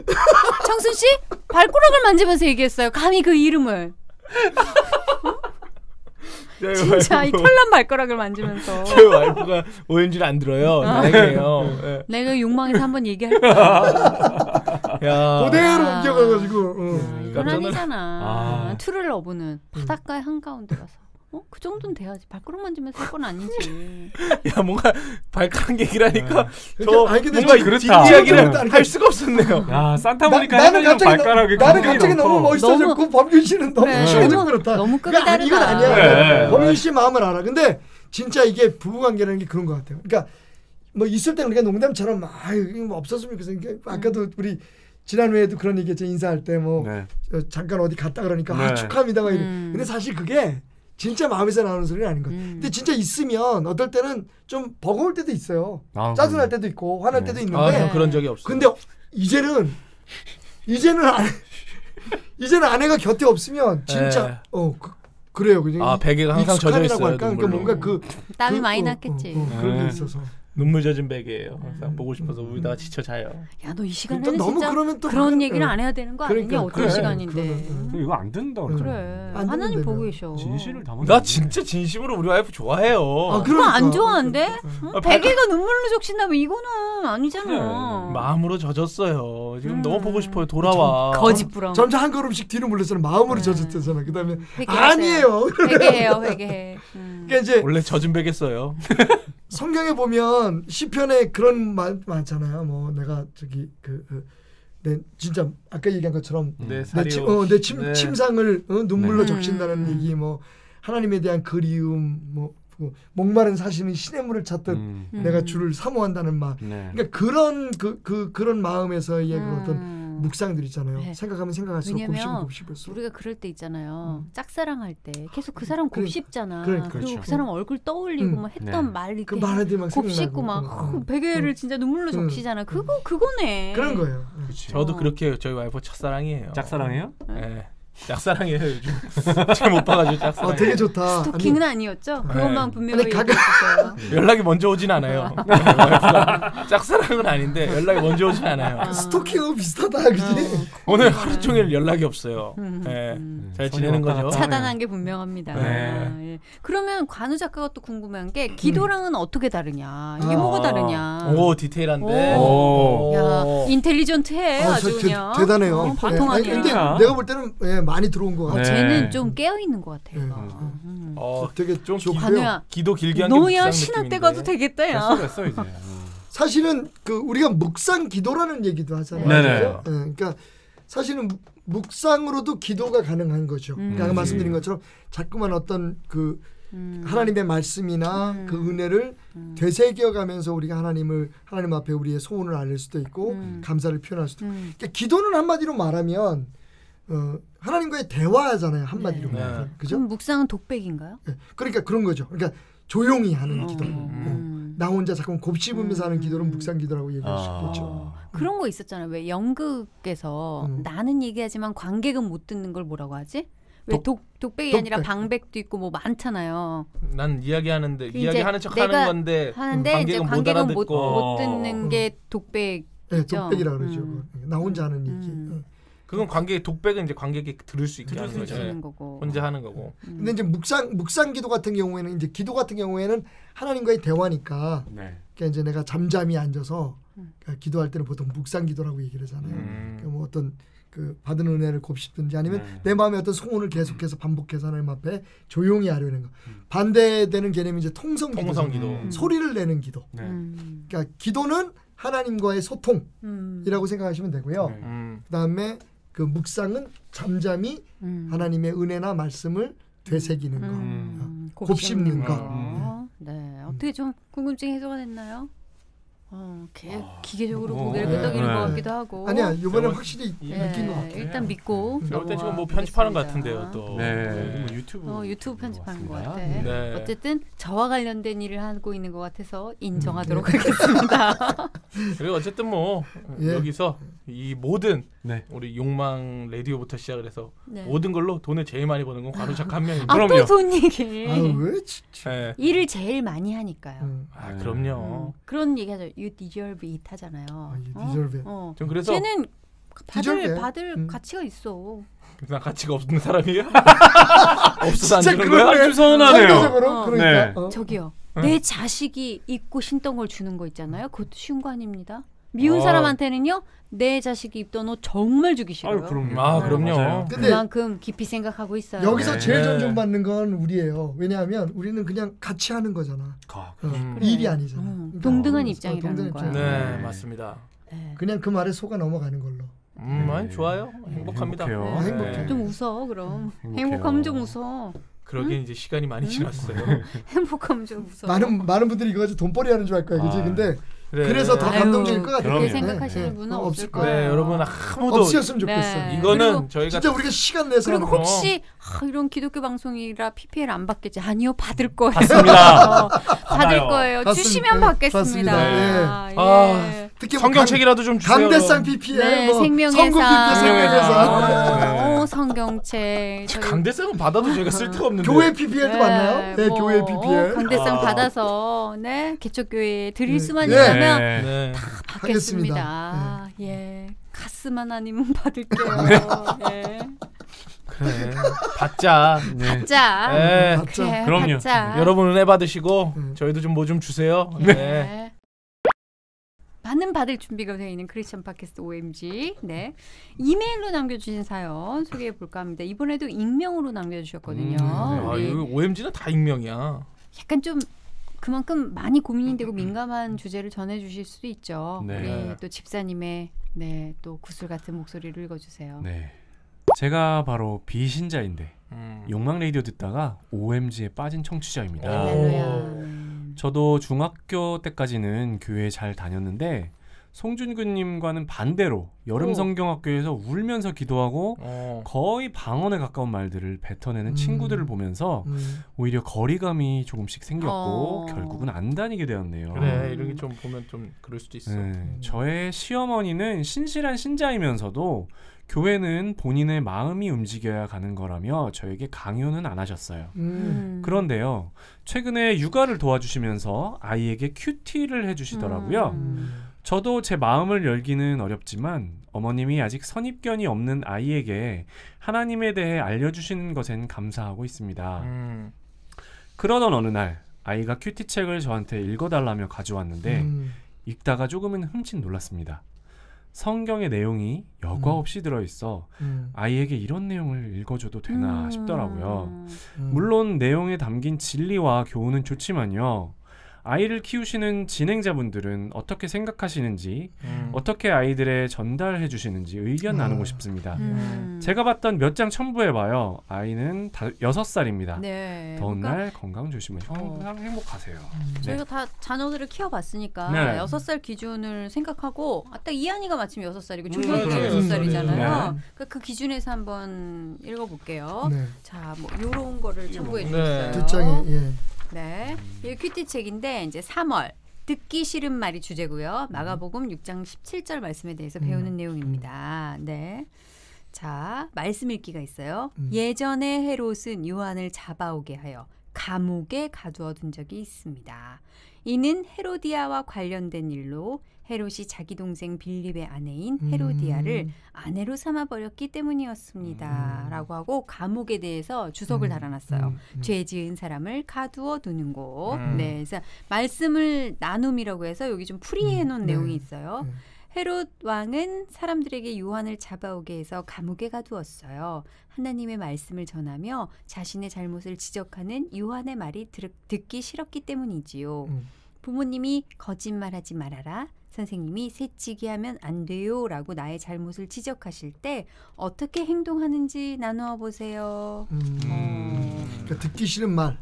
청순 씨 발가락을 만지면서 얘기했어요. 감히 그 이름을. 진짜 이 털난 발가락을 만지면서. 제 와이프가 OMG를 안 들어요. 다행이에요. 내가 욕망에서 한번 얘기할 거야. 그대로 옮겨가가지고. 이건 아니잖아. 투를 러브는 바닷가의 한가운데 가서. 그 정도는 돼야지. 발가락 만지면 살 건 아니지. 야 뭔가 발가락 얘기라니까 네. 저 아니, 근데 뭔가 그렇다. 뒷이야기를 할 수가 없었네요. 야 산타모니카 나는 갑자기 발가락이 나는 갑자기 너무 멋있어졌고 범균 씨는 너무 그래, 심해졌고 그렇다. 너무 급이 다르다. 이건 아니야. 네. 범균 씨 마음을 알아. 근데 진짜 이게 부부관계라는 게 그런 것 같아요. 그러니까 뭐 있을 때 우리가 농담처럼 이거 뭐 없었으면 좋겠어. 그러니까 아까도 우리 지난 회에도 그런 얘기했죠. 인사할 때 뭐 잠깐 어디 갔다 그러니까 축하합니다. 막 이래. 근데 사실 그게 진짜 마음에서 나오는 소리는 아닌 거예요. 근데 진짜 있으면 어떨 때는 좀 버거울 때도 있어요. 짜증날 때도 있고 화날 때도 있는데 그런 적이 없어요. 근데 이제는 아내가 곁에 없으면 진짜 그래요. 그냥 베개가 항상 젖어 있어요. 할까? 그러니까 뭔가 땀이 많이 났겠지. 그런 게 있어서. 눈물 젖은 베개예요. 항상 보고 싶어서 울다가 지쳐 자요. 야, 너 이 시간에는 너무 진짜 그러면 또 그런 얘기를 안 해야 되는 거 아니냐? 어떤 시간인데. 이거 안 된다. 그래. 하나님 보고 계셔. 진실을 담아. 나 진짜 진심으로 우리 와이프 좋아해요. 그거 안 좋아한대? 베개가 눈물로 적신다면 이거는 아니잖아. 마음으로 젖었어요. 지금 너무 보고 싶어요. 돌아와. 거짓부렁. 점점 한 걸음씩 뒤로 물러서는 마음으로 젖었대잖아. 그다음에 아니에요. 회개해. 그러니까 이제 원래 젖은 베개 써요. 성경에 보면 시편에 그런 말 많잖아요. 뭐 내가 저기 내 진짜 아까 얘기한 것처럼 내 침상을 눈물로 적신다는 얘기, 뭐 하나님에 대한 그리움, 뭐 목마른 사슴이 시냇물을 찾듯 내가 주를 사모한다는 말. 그러니까 그런 마음에서의 그런 어떤 묵상들 있잖아요. 네. 생각하면 생각할수록 곱씹을수록 우리가 그럴 때 있잖아요. 짝사랑할 때 계속 그 사람 곱씹잖아. 그리고 그렇죠. 그 사람 얼굴 떠올리고 막 했던 말 이렇게 곱씹고 막 베개를 진짜 눈물로 적시잖아. 그거네. 그런 거예요. 저도 그렇게 저희 와이프 첫사랑이에요. 짝사랑해요? 네. 짝사랑이에요 요즘. 잘 못 봐가지고 짝사랑. 되게 좋다. 스토킹은 아니었죠? 그것만 분명히 얘기했어요. 연락이 먼저 오진 않아요. 짝사랑은 아닌데 연락이 먼저 오진 않아요. 스토킹하고 비슷하다, 그지? 오늘 하루 종일 연락이 없어요. 잘 지내는 거죠. 차단한 게 분명합니다. 예. 그러면 관우 작가가 또 궁금한 게 기도랑은 어떻게 다르냐? 이게 뭐가 다르냐? 오 디테일한데. 야 인텔리전트해 아주 그냥. 대단해요. 보통 아니야. 근데 내가 볼 때는 많이 들어온 것 같아요. 쟤는 좀 깨어 있는 것 같아요. 되게 좀 관우야. 기도 길게 한 게 너야 신학 때 가도 되겠다 야. 됐어 이제. 사실은 우리가 묵상 기도라는 얘기도 하잖아요. 네네. 그러니까 사실은 묵상으로도 기도가 가능한 거죠. 아까 말씀드린 것처럼 자꾸만 어떤 하나님의 말씀이나 그 은혜를 되새겨가면서 우리가 하나님 앞에 우리의 소원을 알릴 수도 있고 감사를 표현할 수도 있고. 그러니까 기도는 한마디로 말하면 하나님과의 대화잖아요. 한마디로. 네. 그죠? 그럼 묵상은 독백인가요? 네. 그러니까 그런 거죠. 그러니까 조용히 하는 기도. 나 혼자 자꾸 곱씹으면서 하는 기도는 묵상 기도라고 얘기할 수 있겠죠. 그런 거 있었잖아요. 왜 연극에서 나는 얘기하지만 관객은 못 듣는 걸 뭐라고 하지? 왜 독백이 아니라 방백도 있고 뭐 많잖아요. 난 이야기하는데 이야기하는 척 하는 건데 이제 관객은 못 듣는 게 독백이죠. 네, 독백이라 그러죠. 나 혼자 하는 얘기. 그건 독백은 이제 관객이 들을 수 있게 하는 거죠. 혼자 하는 거고. 근데 이제 묵상 기도 같은 경우에는 이제 기도 같은 경우에는 하나님과의 대화니까. 그러니까 이제 내가 잠잠히 앉아서 기도할 때는 보통 묵상 기도라고 얘기를 하잖아요. 그러니까 뭐 어떤 받은 은혜를 곱씹든지 아니면 내 마음에 어떤 소원을 계속해서 반복해서 하나님 앞에 조용히 하려는 거. 반대되는 개념이 이제 통성 기도. 소리를 내는 기도. 그러니까 기도는 하나님과의 소통이라고 생각하시면 되고요. 그다음에 묵상은 잠잠히 하나님의 은혜나 말씀을 되새기는 거, 곱씹는 거. 네, 어떻게 좀 궁금증이 해소가 됐나요? 기계적으로 고개를 끄덕이는 것 같기도 하고. 아니야, 이번에 확실히 느낀 것 같아요. 일단 믿고. 그때 지금 뭐 편집하는 것 같은데요, 또. 유튜브 편집하는 것 같아. 어쨌든 저와 관련된 일을 하고 있는 것 같아서 인정하도록 하겠습니다. 그리고 어쨌든 뭐 여기서 이 모든 우리 욕망 라디오부터 시작을 해서 모든 걸로 돈을 제일 많이 버는 건 관우 작가 한 명입니다. 또 돈 얘기. 왜 진짜? 일을 제일 많이 하니까요. 그럼요. 그런 얘기하죠. You deserve it 하잖아요. You deserve it. 좀 그래서 쟤는 받을 가치가 있어. 나 가치가 없는 사람이에요? 없어서 안 주는 거야? 아주 서운하네요. 그러니까. 저기요. 내 자식이 입고 신던 걸 주는 거 있잖아요. 그것도 쉬운 거 아닙니다. 미운 사람한테는요 내 자식이 입던 옷 정말 주기 싫어요. 그럼요. 근데 그만큼 깊이 생각하고 있어요. 여기서 제일 존중받는 건 우리예요. 왜냐하면 우리는 그냥 같이 하는 거잖아. 일이 아니잖아. 그러니까 동등한 입장이라는 거야. 네, 맞습니다. 그냥 그 말에 속아 넘어가는 걸로. 좋아요. 행복합니다. 행복해요. 좀 웃어 그럼. 행복하면 좀 웃어. 그러긴 이제 시간이 많이 지났어요. 행복하면 좀 웃어. 많은 분들이 이거 가지고 돈벌이 하는 줄 알 거야, 그렇지? 근데 그래서 더 감동적일 것 같아요. 그렇게 생각하시는 분은 없을 거예요. 네, 여러분 아무도 없으셨으면 좋겠어. 이거는 저희가 진짜 우리가 시간 내서 그리고 혹시 이런 기독교 방송이라 PPL 안 받겠지? 아니요, 받을 거예요. 맞습니다. 받을 거예요. 주시면 받겠습니다. 특히 성경책이라도 좀 주세요. 강대상 PPL, 생명회사, 성경책. 강대상은 받아도 저희가 쓸 데가 없는데. 교회 PPL도 맞나요? 네, 교회 PPL. 강대상 받아서 개척교회에 드릴 수만 있다면 다 받겠습니다. 가스만 아니면 받을게요. 그래, 받자. 그럼요. 여러분 은혜 받으시고 저희도 좀 뭐 좀 주세요. 많은 받을 준비가 되어 있는 크리스천 팟캐스트 OMG. 이메일로 남겨주신 사연 소개해 볼까 합니다. 이번에도 익명으로 남겨주셨거든요. 이거 OMG는 다 익명이야. 약간 좀 그만큼 많이 고민이 되고 민감한 주제를 전해주실 수도 있죠. 우리 또 집사님의 또 구슬 같은 목소리를 읽어주세요. 제가 바로 비신자인데 욕망 라디오 듣다가 OMG에 빠진 청취자입니다. 저도 중학교 때까지는 교회 잘 다녔는데 송준근님과는 반대로 여름 성경학교에서 울면서 기도하고 거의 방언에 가까운 말들을 뱉어내는 친구들을 보면서 오히려 거리감이 조금씩 생겼고 결국은 안 다니게 되었네요. 그래, 이런 게 좀 보면 좀 그럴 수도 있어. 저의 시어머니는 신실한 신자이면서도 교회는 본인의 마음이 움직여야 가는 거라며 저에게 강요는 안 하셨어요. 그런데요, 최근에 육아를 도와주시면서 아이에게 큐티를 해주시더라고요. 저도 제 마음을 열기는 어렵지만 어머님이 아직 선입견이 없는 아이에게 하나님에 대해 알려주시는 것엔 감사하고 있습니다. 그러던 어느 날 아이가 큐티책을 저한테 읽어달라며 가져왔는데 읽다가 조금은 흠칫 놀랐습니다. 성경의 내용이 여과 없이 들어있어 아이에게 이런 내용을 읽어줘도 되나 싶더라고요. 물론 내용에 담긴 진리와 교훈은 좋지만요, 아이를 키우시는 진행자분들은 어떻게 생각하시는지, 어떻게 아이들에 전달해 주시는지 의견 나누고 싶습니다. 제가 봤던 몇 장 첨부해봐요. 아이는 6살입니다. 더운 날 건강 조심하시고 항상 행복하세요. 저희가 다 자녀들을 키워봤으니까 6살 기준을 생각하고 딱 이한이가 마침 6살이고 조현이가 6살이잖아요. 그 기준에서 한번 읽어볼게요. 자, 뭐 이런 거를 첨부해 주셨어요. 두 장에 이 큐티 책인데 이제 3월 듣기 싫은 말이 주제고요. 마가복음 6장 17절 말씀에 대해서 배우는 내용입니다. 자, 말씀 읽기가 있어요. 예전에 헤롯은 요한을 잡아오게 하여 감옥에 가두어 둔 적이 있습니다. 이는 헤로디아와 관련된 일로 헤롯이 자기 동생 빌립의 아내인 헤로디아를 아내로 삼아버렸기 때문이었습니다. 라고 하고 감옥에 대해서 주석을 달아놨어요. 죄 지은 사람을 가두어 두는 곳. 그래서 말씀을 나눔이라고 해서 여기 좀 풀이해놓은 내용이 있어요. 헤롯 왕은 사람들에게 요한을 잡아오게 해서 감옥에 가두었어요. 하나님의 말씀을 전하며 자신의 잘못을 지적하는 요한의 말이 듣기 싫었기 때문이지요. 부모님이 거짓말하지 말아라, 선생님이 새치기 하면 안 돼요 라고 나의 잘못을 지적하실 때 어떻게 행동하는지 나누어 보세요. 그러니까 듣기 싫은 말.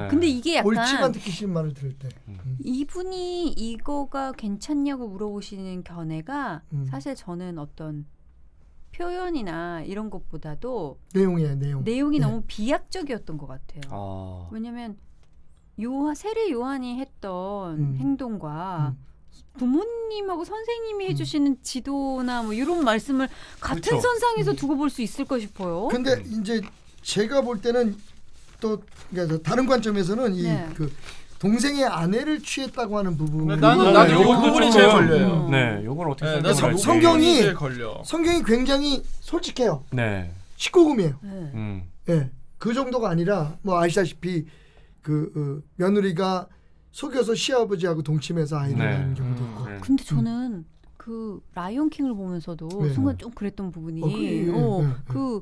근데 이게 약간 옳지만 듣기 싫은 말을 들을 때 이분이 이거가 괜찮냐고 물어보시는 견해가 사실 저는 어떤 표현이나 이런 것보다도 내용이 너무 비약적이었던 것 같아요. 왜냐면 세례 요한이 했던 행동과 부모님하고 선생님이 해주시는 지도나 뭐 이런 말씀을 같은 선상에서 두고 볼 수 있을까 싶어요. 근데 이제 제가 볼 때는 또 그러니까 다른 관점에서는 그 동생의 아내를 취했다고 하는 부분. 나는 이 부분이 제일 걸려요. 이걸 어떻게 성경이 굉장히 솔직해요. 19금이에요. 그 정도가 아니라 뭐 아시다시피 그 며느리가 속여서 시아버지하고 동침해서 아이를 낳는 경우도 있고. 근데 저는 그 라이온 킹을 보면서도 네. 순간 좀 그랬던 부분이 그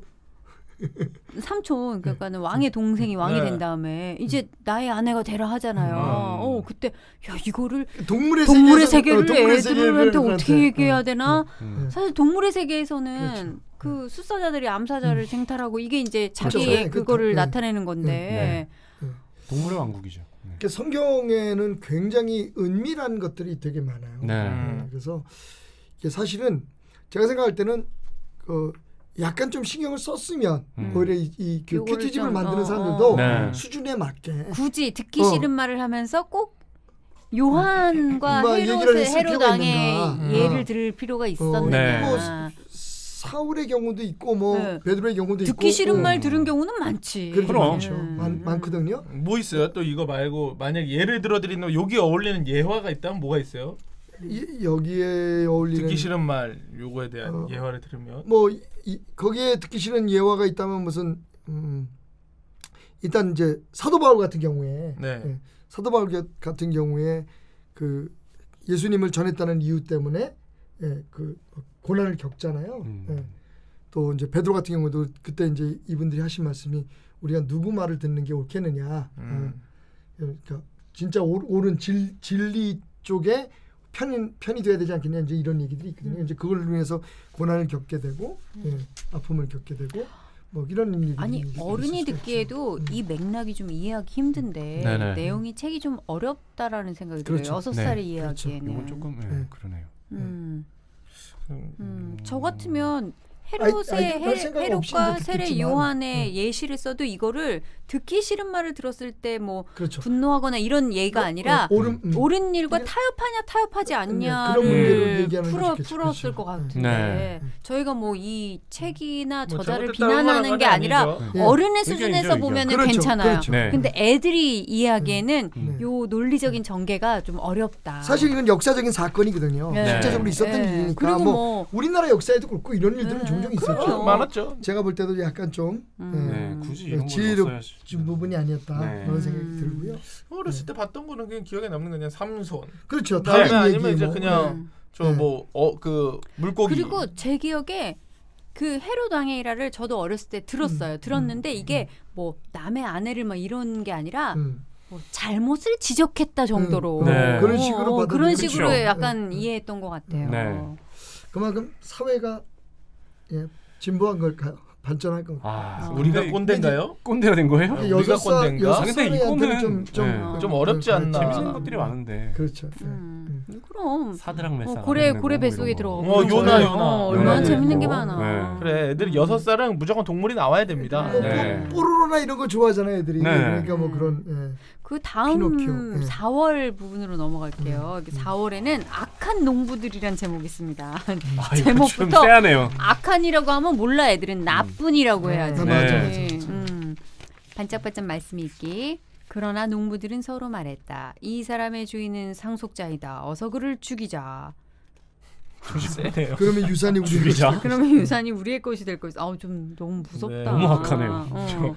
삼촌 그러니까는 왕의 동생이 왕이 된 다음에 이제 나의 아내가 되라 하잖아요. 그때 야 이거를 동물의 세계를 애들한테 어떻게 얘기해야 되나? 사실 동물의 세계에서는 그 숫사자들이 암사자를 쟁탈하고 이게 이제 자기의 그거를 나타내는 건데 동물의 왕국이죠. 그러니까 성경에는 굉장히 은밀한 것들이 되게 많아요. 그래서 이게 사실은 제가 생각할 때는 약간 좀 신경을 썼으면 오히려 이 큐티집을 만드는 사람들도 수준에 맞게 굳이 듣기 싫은 말을 하면서 꼭 요한과 헤롯왕의 예를 들을 필요가 있었느냐. 사울의 경우도 있고 베드로의 경우도 있고 듣기 싫은 말 들은 경우는 많지. 그럼 많거든요. 뭐 있어요? 또 이거 말고 만약 예를 들어드리면 여기 어울리는 예화가 있다면 뭐가 있어요? 여기에 어울리는 듣기 싫은 말 요거에 대한 예화를 들으면 거기에 듣기 싫은 예화가 있다면 무슨 일단 이제 사도 바울 같은 경우에 사도 바울 같은 경우에 그 예수님을 전했다는 이유 때문에 그 고난을 겪잖아요. 또 이제 베드로 같은 경우도 그때 이제 이분들이 하신 말씀이 우리가 누구 말을 듣는 게 옳겠느냐. 그러니까 진짜 옳은 진리 쪽에 편이 돼야 되지 않겠냐 이제 이런 얘기들이 있거든요. 이제 그걸 위해서 고난을 겪게 되고 아픔을 겪게 되고 뭐 이런 일이 아니 어른이 듣기에도 이 맥락이 좀 이해하기 힘든데 내용이 책이 좀 어렵다라는 생각이 들어요. 6살이 이해하기에는. 이건 조금 그러네요. 저 같으면 헤롯과 세례 요한의 예시를 써도 이거를 듣기 싫은 말을 들었을 때 뭐 분노하거나 이런 예가 아니라 옳은 일과 타협하냐 타협하지 않냐를 풀었을 것 같은데 저희가 뭐 이 책이나 저자를 비난하는 게 아니라 어른의 수준에서 보면은 괜찮아요. 근데 애들이 이해하기에는 요 논리적인 전개가 좀 어렵다. 사실 이건 역사적인 사건이거든요. 실제적으로 있었던 일이니까 뭐 우리나라 역사에도 그렇고 이런 일들은 종종 있었죠. 많았죠. 제가 볼 때도 약간 좀 굳이 이런 지혜롭 부분이 아니었다 그런 생각이 들고요. 어렸을 때 봤던 거는 그냥 기억에 남는 그냥 삼손. 그렇죠. 아니면 이제 그냥 저 뭐 그 물고기. 그리고 제 기억에 그 헤롯 왕의 일화를 저도 어렸을 때 들었어요. 들었는데 이게 뭐 남의 아내를 막 이런 게 아니라 뭐 잘못을 지적했다 정도로 그런 식으로 그런 식으로 약간 이해했던 것 같아요. 그만큼 사회가 진보한 걸까요? 발전할 건가요? 우리가 꼰대인가요? 꼰대가 된 거예요? 우리가 꼰대인가? 근데 이거는 좀 어렵지 않나? 재밌는 것들이 많은데. 그렇죠. 그럼 사드랑 메사 고래 뱃속에 들어가고 요나 얼마나 재밌는 게 많아. 그래 애들이 6살은 무조건 동물이 나와야 됩니다. 뽀로로나 이런 거 좋아하잖아요 애들이. 그러니까 뭐 그런 그 다음 4월 부분으로 넘어갈게요. 4월에는 악한 농부들이란 제목이 있습니다. 제목부터 악한이라고 하면 몰라 애들은 나쁜이라고 해야지. 맞아. 반짝반짝 말씀이 있기. 그러나 농부들은 서로 말했다. 이 사람의 주인은 상속자이다. 어서 그를 죽이자. 세네요. 그러면 유산이 우리의 것이다. 그러면 유산이 우리의 것이 될 것이다. 좀 너무 무섭다. 너무 악하네요.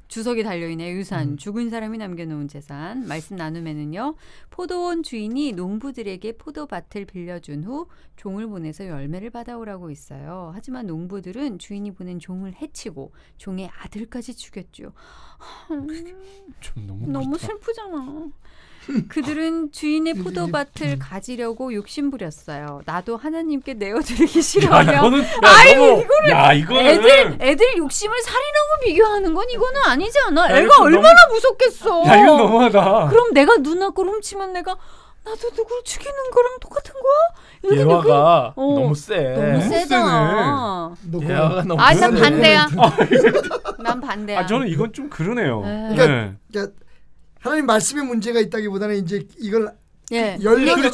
주석이 달려있네. 유산. 죽은 사람이 남겨놓은 재산. 말씀 나눔에는요. 포도원 주인이 농부들에게 포도밭을 빌려준 후 종을 보내서 열매를 받아오라고 있어요. 하지만 농부들은 주인이 보낸 종을 해치고 종의 아들까지 죽였죠. 좀 너무 슬프잖아. 그들은 주인의 포도밭을 가지려고 욕심부렸어요. 나도 하나님께 내어드리기 싫어요. 이거는 애들 욕심을 살인하고 비교하는 건 이거는 아니지 않아? 애가 얼마나 무섭겠어. 야, 이건 너무하다. 그럼 내가 누나 걸 훔치면 내가 나도 누구를 죽이는 거랑 똑같은 거야? 예화가 너무 세. 너무 세잖아. 예화가 너무 난 반대야. 난 반대야. 저는 이건 좀 그러네요. 그러니까 하나님 말씀에 문제가 있다기보다는 이제 이걸 열려서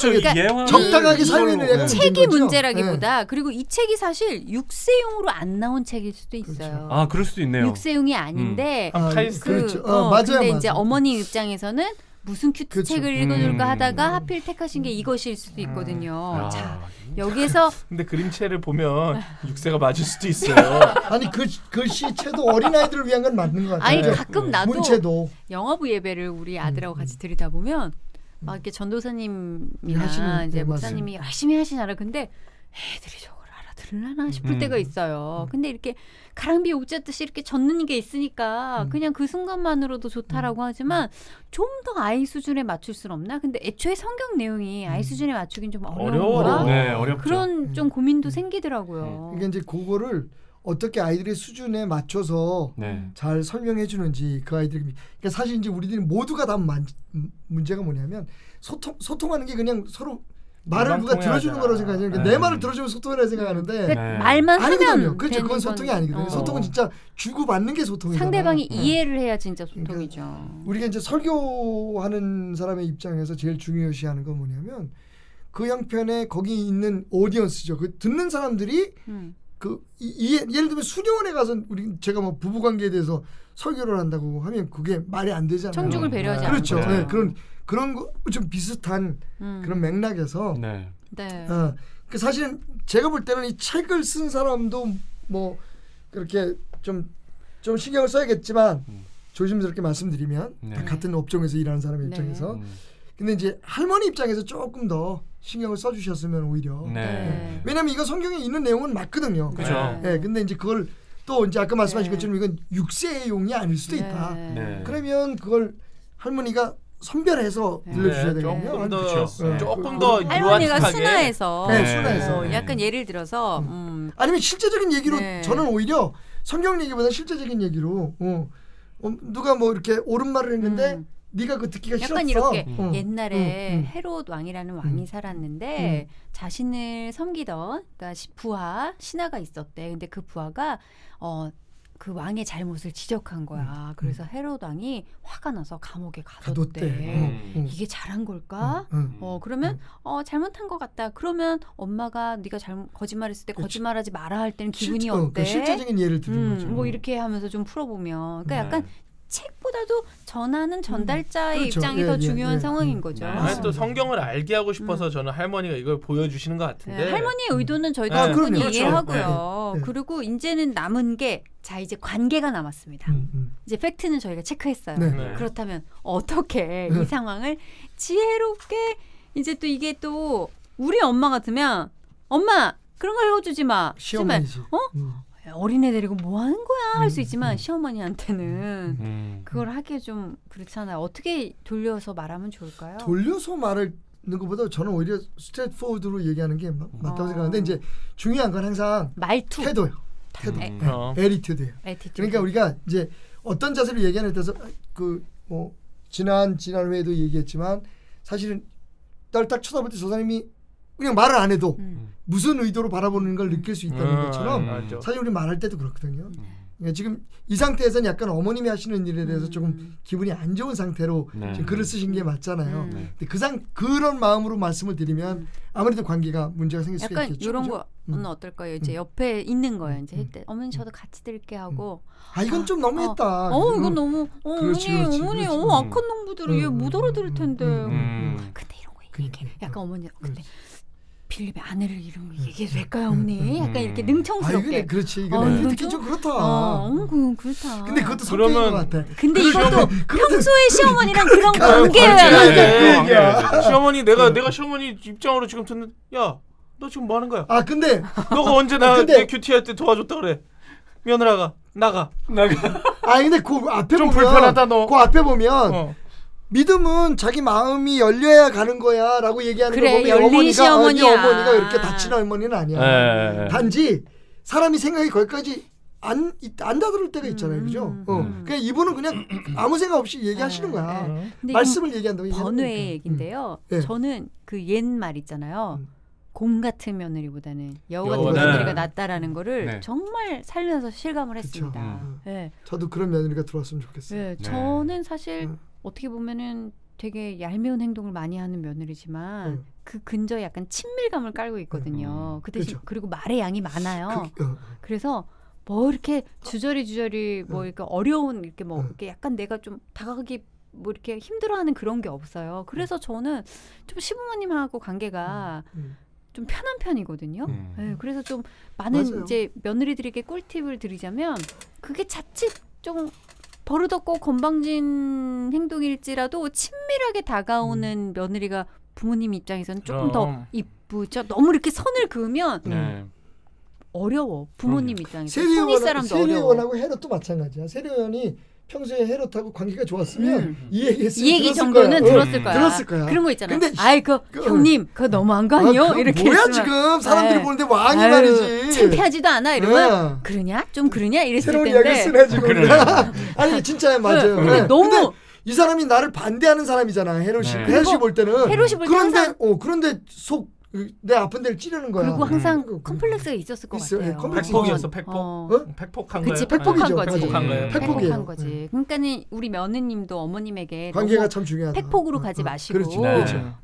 적당하게 사용해야 책이 문제라기보다 그리고 이 책이 사실 6세용으로 안 나온 책일 수도 있어요. 그럴 수도 있네요. 6세용이 아닌데 그렇죠. 근데 이제 어머니 입장에서는 무슨 큐트 책을 읽어줄까 하다가 하필 택하신 게 이것일 수도 있거든요. 자, 여기에서 근데 그림체를 보면 6세가 맞을 수도 있어요. 아니 글씨체도 어린아이들을 위한 건 맞는 것 같아요. 아니 가끔 나도 문체도 영어부 예배를 우리 아들하고 같이 드리다 보면 막 이렇게 전도사님이나 이제 목사님이 열심히 하시잖아요. 근데 애들이 저걸 알아들으려나 싶을 때가 있어요. 근데 이렇게 가랑비에 옷젖듯이 이렇게 젖는 게 있으니까 그냥 그 순간만으로도 좋다라고 하지만 좀 더 아이 수준에 맞출 수는 없나? 근데 애초에 성경 내용이 아이 수준에 맞추긴 좀 어려워. 네, 어렵죠. 그런 좀 고민도 생기더라고요. 그러니까 이제 그거를 어떻게 아이들의 수준에 맞춰서 잘 설명해 주는지 그 아이들이 그러니까 사실 이제 우리들이 모두가 다 문제가 뭐냐면 소통하는 게 그냥 서로 말을 누가 들어주는 거라고 생각하잖아요. 그러니까 내 말을 들어주면 소통이라고 생각하는데 말만 하면 그렇죠. 그건 소통이 아니거든요. 소통은 진짜 주고받는 게 소통이잖아요. 상대방이 이해를 해야 진짜 소통이죠. 그러니까 우리가 이제 설교하는 사람의 입장에서 제일 중요시하는 건 뭐냐면 그 형편에 거기 있는 오디언스죠. 그 듣는 사람들이 예를 들면 수련원에 가서 제가 뭐 부부 관계에 대해서 설교를 한다고 하면 그게 말이 안 되잖아요. 청중을 배려하지 않는 그렇죠. 네, 그런 거 좀 비슷한 그런 맥락에서 그 사실은 제가 볼 때는 이 책을 쓴 사람도 뭐 그렇게 좀 신경을 써야겠지만 조심스럽게 말씀드리면 다 같은 업종에서 일하는 사람의 입장에서 근데 이제 할머니 입장에서 조금 더 신경을 써주셨으면 오히려 왜냐하면 이거 성경에 있는 내용은 맞거든요. 그렇죠. 근데 이제 그걸 또 이제 아까 말씀하신 것처럼 이건 육세의 용이 아닐 수도 있다. 그러면 그걸 할머니가 선별해서 들려주셔야 되거든요. 조금 더 할머니가 순화해서 순화해서 약간 예를 들어서 아니면 실제적인 얘기로 저는 오히려 성경 얘기보다 실제적인 얘기로 누가 뭐 이렇게 옳은 말을 했는데 네가 그 듣기가 약간 싫었어. 이렇게 옛날에 헤롯 왕이라는 왕이 살았는데 자신을 섬기던 그러니까 부하 신하가 있었대. 근데 그 부하가 그 왕의 잘못을 지적한 거야. 그래서 헤롯 왕이 화가 나서 감옥에 가뒀대. 이게 잘한 걸까? 그러면 잘못한 것 같다. 그러면 엄마가 네가 거짓말했을 때 거짓말하지 마라 할 때는 기분이 어때? 실제적인 예를 들은 거죠. 뭐 이렇게 하면서 좀 풀어보면 그러니까 약간 책보다도 전하는 전달자의 그렇죠. 입장이 더 중요한 상황인 거죠. 또 성경을 알게 하고 싶어서 저는 할머니가 이걸 보여주시는 것 같은데 할머니의 의도는 저희도 충분히 이해하고요. 그리고 이제는 남은 게 자 이제 관계가 남았습니다. 이제 팩트는 저희가 체크했어요. 그렇다면 어떻게 이 상황을 지혜롭게 이제 또 이게 또 우리 엄마 같으면 엄마 그런 거 읽어주지 마. 시어머니지. 어린애 데리고 뭐 하는 거야 할 수 있지만 시어머니한테는 그걸 하기에 좀 그렇잖아요. 어떻게 돌려서 말하면 좋을까요? 돌려서 말하는 것보다 저는 오히려 스트레이트 포워드로 얘기하는 게 맞다고 생각하는데 이제 중요한 건 항상 말투. 태도. 에티튜드예요. 그러니까 우리가 이제 어떤 자세로 얘기하는 데서 그 뭐 지난 회에도 얘기했지만 사실은 날 딱 쳐다볼 때 저 사람이 그냥 말을 안 해도 무슨 의도로 바라보는 걸 느낄 수 있다는 것처럼 사실 우리 말할 때도 그렇거든요. 그러니까 지금 이 상태에서는 약간 어머님이 하시는 일에 대해서 조금 기분이 안 좋은 상태로 지금 글을 쓰신 게 맞잖아요. 근데 그런 마음으로 말씀을 드리면 아무래도 관계가 문제가 생길 수가 있겠죠. 약간 이런 거는 어떨까요? 이제 옆에 있는 거예요. 이제 할 때 어머니 저도 같이 들을게 하고 이건 좀 너무했다. 이건 너무 어머니 악한 놈부들이 얘 못 알아들을 텐데. 근데 이런 거 얘기해. 약간 어머니 근데 빌립의 아내를 이런 거 얘기해도 될까요, 어머니? 약간 이렇게 능청스럽게. 그렇지. 이거 듣기 좀 그렇다. 그렇다. 근데 그것도 성격인 것 같아. 근데 이것도 평소에 시어머니랑 그런 관계야. 시어머니 내가 시어머니 입장으로 지금 듣는 야, 너 지금 뭐 하는 거야? 근데 너가 언제 내 큐티할 때 도와줬다 그래? 며느라가 나가. 근데 그 앞에 좀 보면 불편하다 너. 그 앞에 보면 믿음은 자기 마음이 열려야 가는 거야라고 얘기하는 거 보면 어머니가 이렇게 다치는 어머니는 아니야. 단지 사람이 생각이 거기까지 안 다다를 때가 있잖아요, 그죠? 그냥 이분은 그냥 아무 생각 없이 얘기하시는 거야. 말씀을 얘기한다고. 번외의 얘기인데요. 저는 그 옛 말 있잖아요. 곰 같은 며느리보다는 여우 같은 며느리가 낫다라는 거를 정말 살면서 실감을 했습니다. 저도 그런 며느리가 들어왔으면 좋겠어요. 저는 사실 어떻게 보면은 되게 얄미운 행동을 많이 하는 며느리지만 그 근저에 약간 친밀감을 깔고 있거든요. 그 대신 그리고 말의 양이 많아요. 그래서 뭐 이렇게 주저리 뭐 이렇게 어려운 이렇게 뭐 이렇게 약간 내가 좀 다가가기 뭐 이렇게 힘들어하는 그런 게 없어요. 그래서 저는 좀 시부모님하고 관계가 좀 편한 편이거든요. 그래서 좀 많은 이제 며느리들에게 꿀팁을 드리자면 그게 자칫 좀 버릇없고 건방진 행동일지라도 친밀하게 다가오는 며느리가 부모님 입장에서는 조금 더 이쁘죠. 너무 이렇게 선을 그으면 어려워. 부모님 입장에서. 손윗 사람도 어려워. 세례원하고 헤롯도 마찬가지야. 세례원이 평소에 헤롯하고 관계가 좋았으면 이 얘기 정도는 들었을 거야. 들었을 거야. 그런 거 있잖아요. 아이 형님 그거 너무한 거 아니요? 이렇게 뭐야 지금 사람들이 보는데 왕이 말이지. 창피하지도 않아 이러면 그러냐? 좀 그러냐? 이랬을 새로운 텐데. 이야기 쓰네 지금. 아니 진짜야 맞아요. 근데 너무 이 사람이 나를 반대하는 사람이잖아. 헤롯이 볼 때는. 헤롯이 볼 때는 그런데 속 내 아픈 데를 찌르는 거야. 그리고 항상 컴플렉스가 있었을 것 같아요. 팩폭이었어, 팩폭. 팩폭한 거예요. 그치, 팩폭한 거지. 팩폭한 거지. 그러니까는 우리 며느님도 어머님에게 관계가 참 중요하다. 팩폭으로 가지 마시고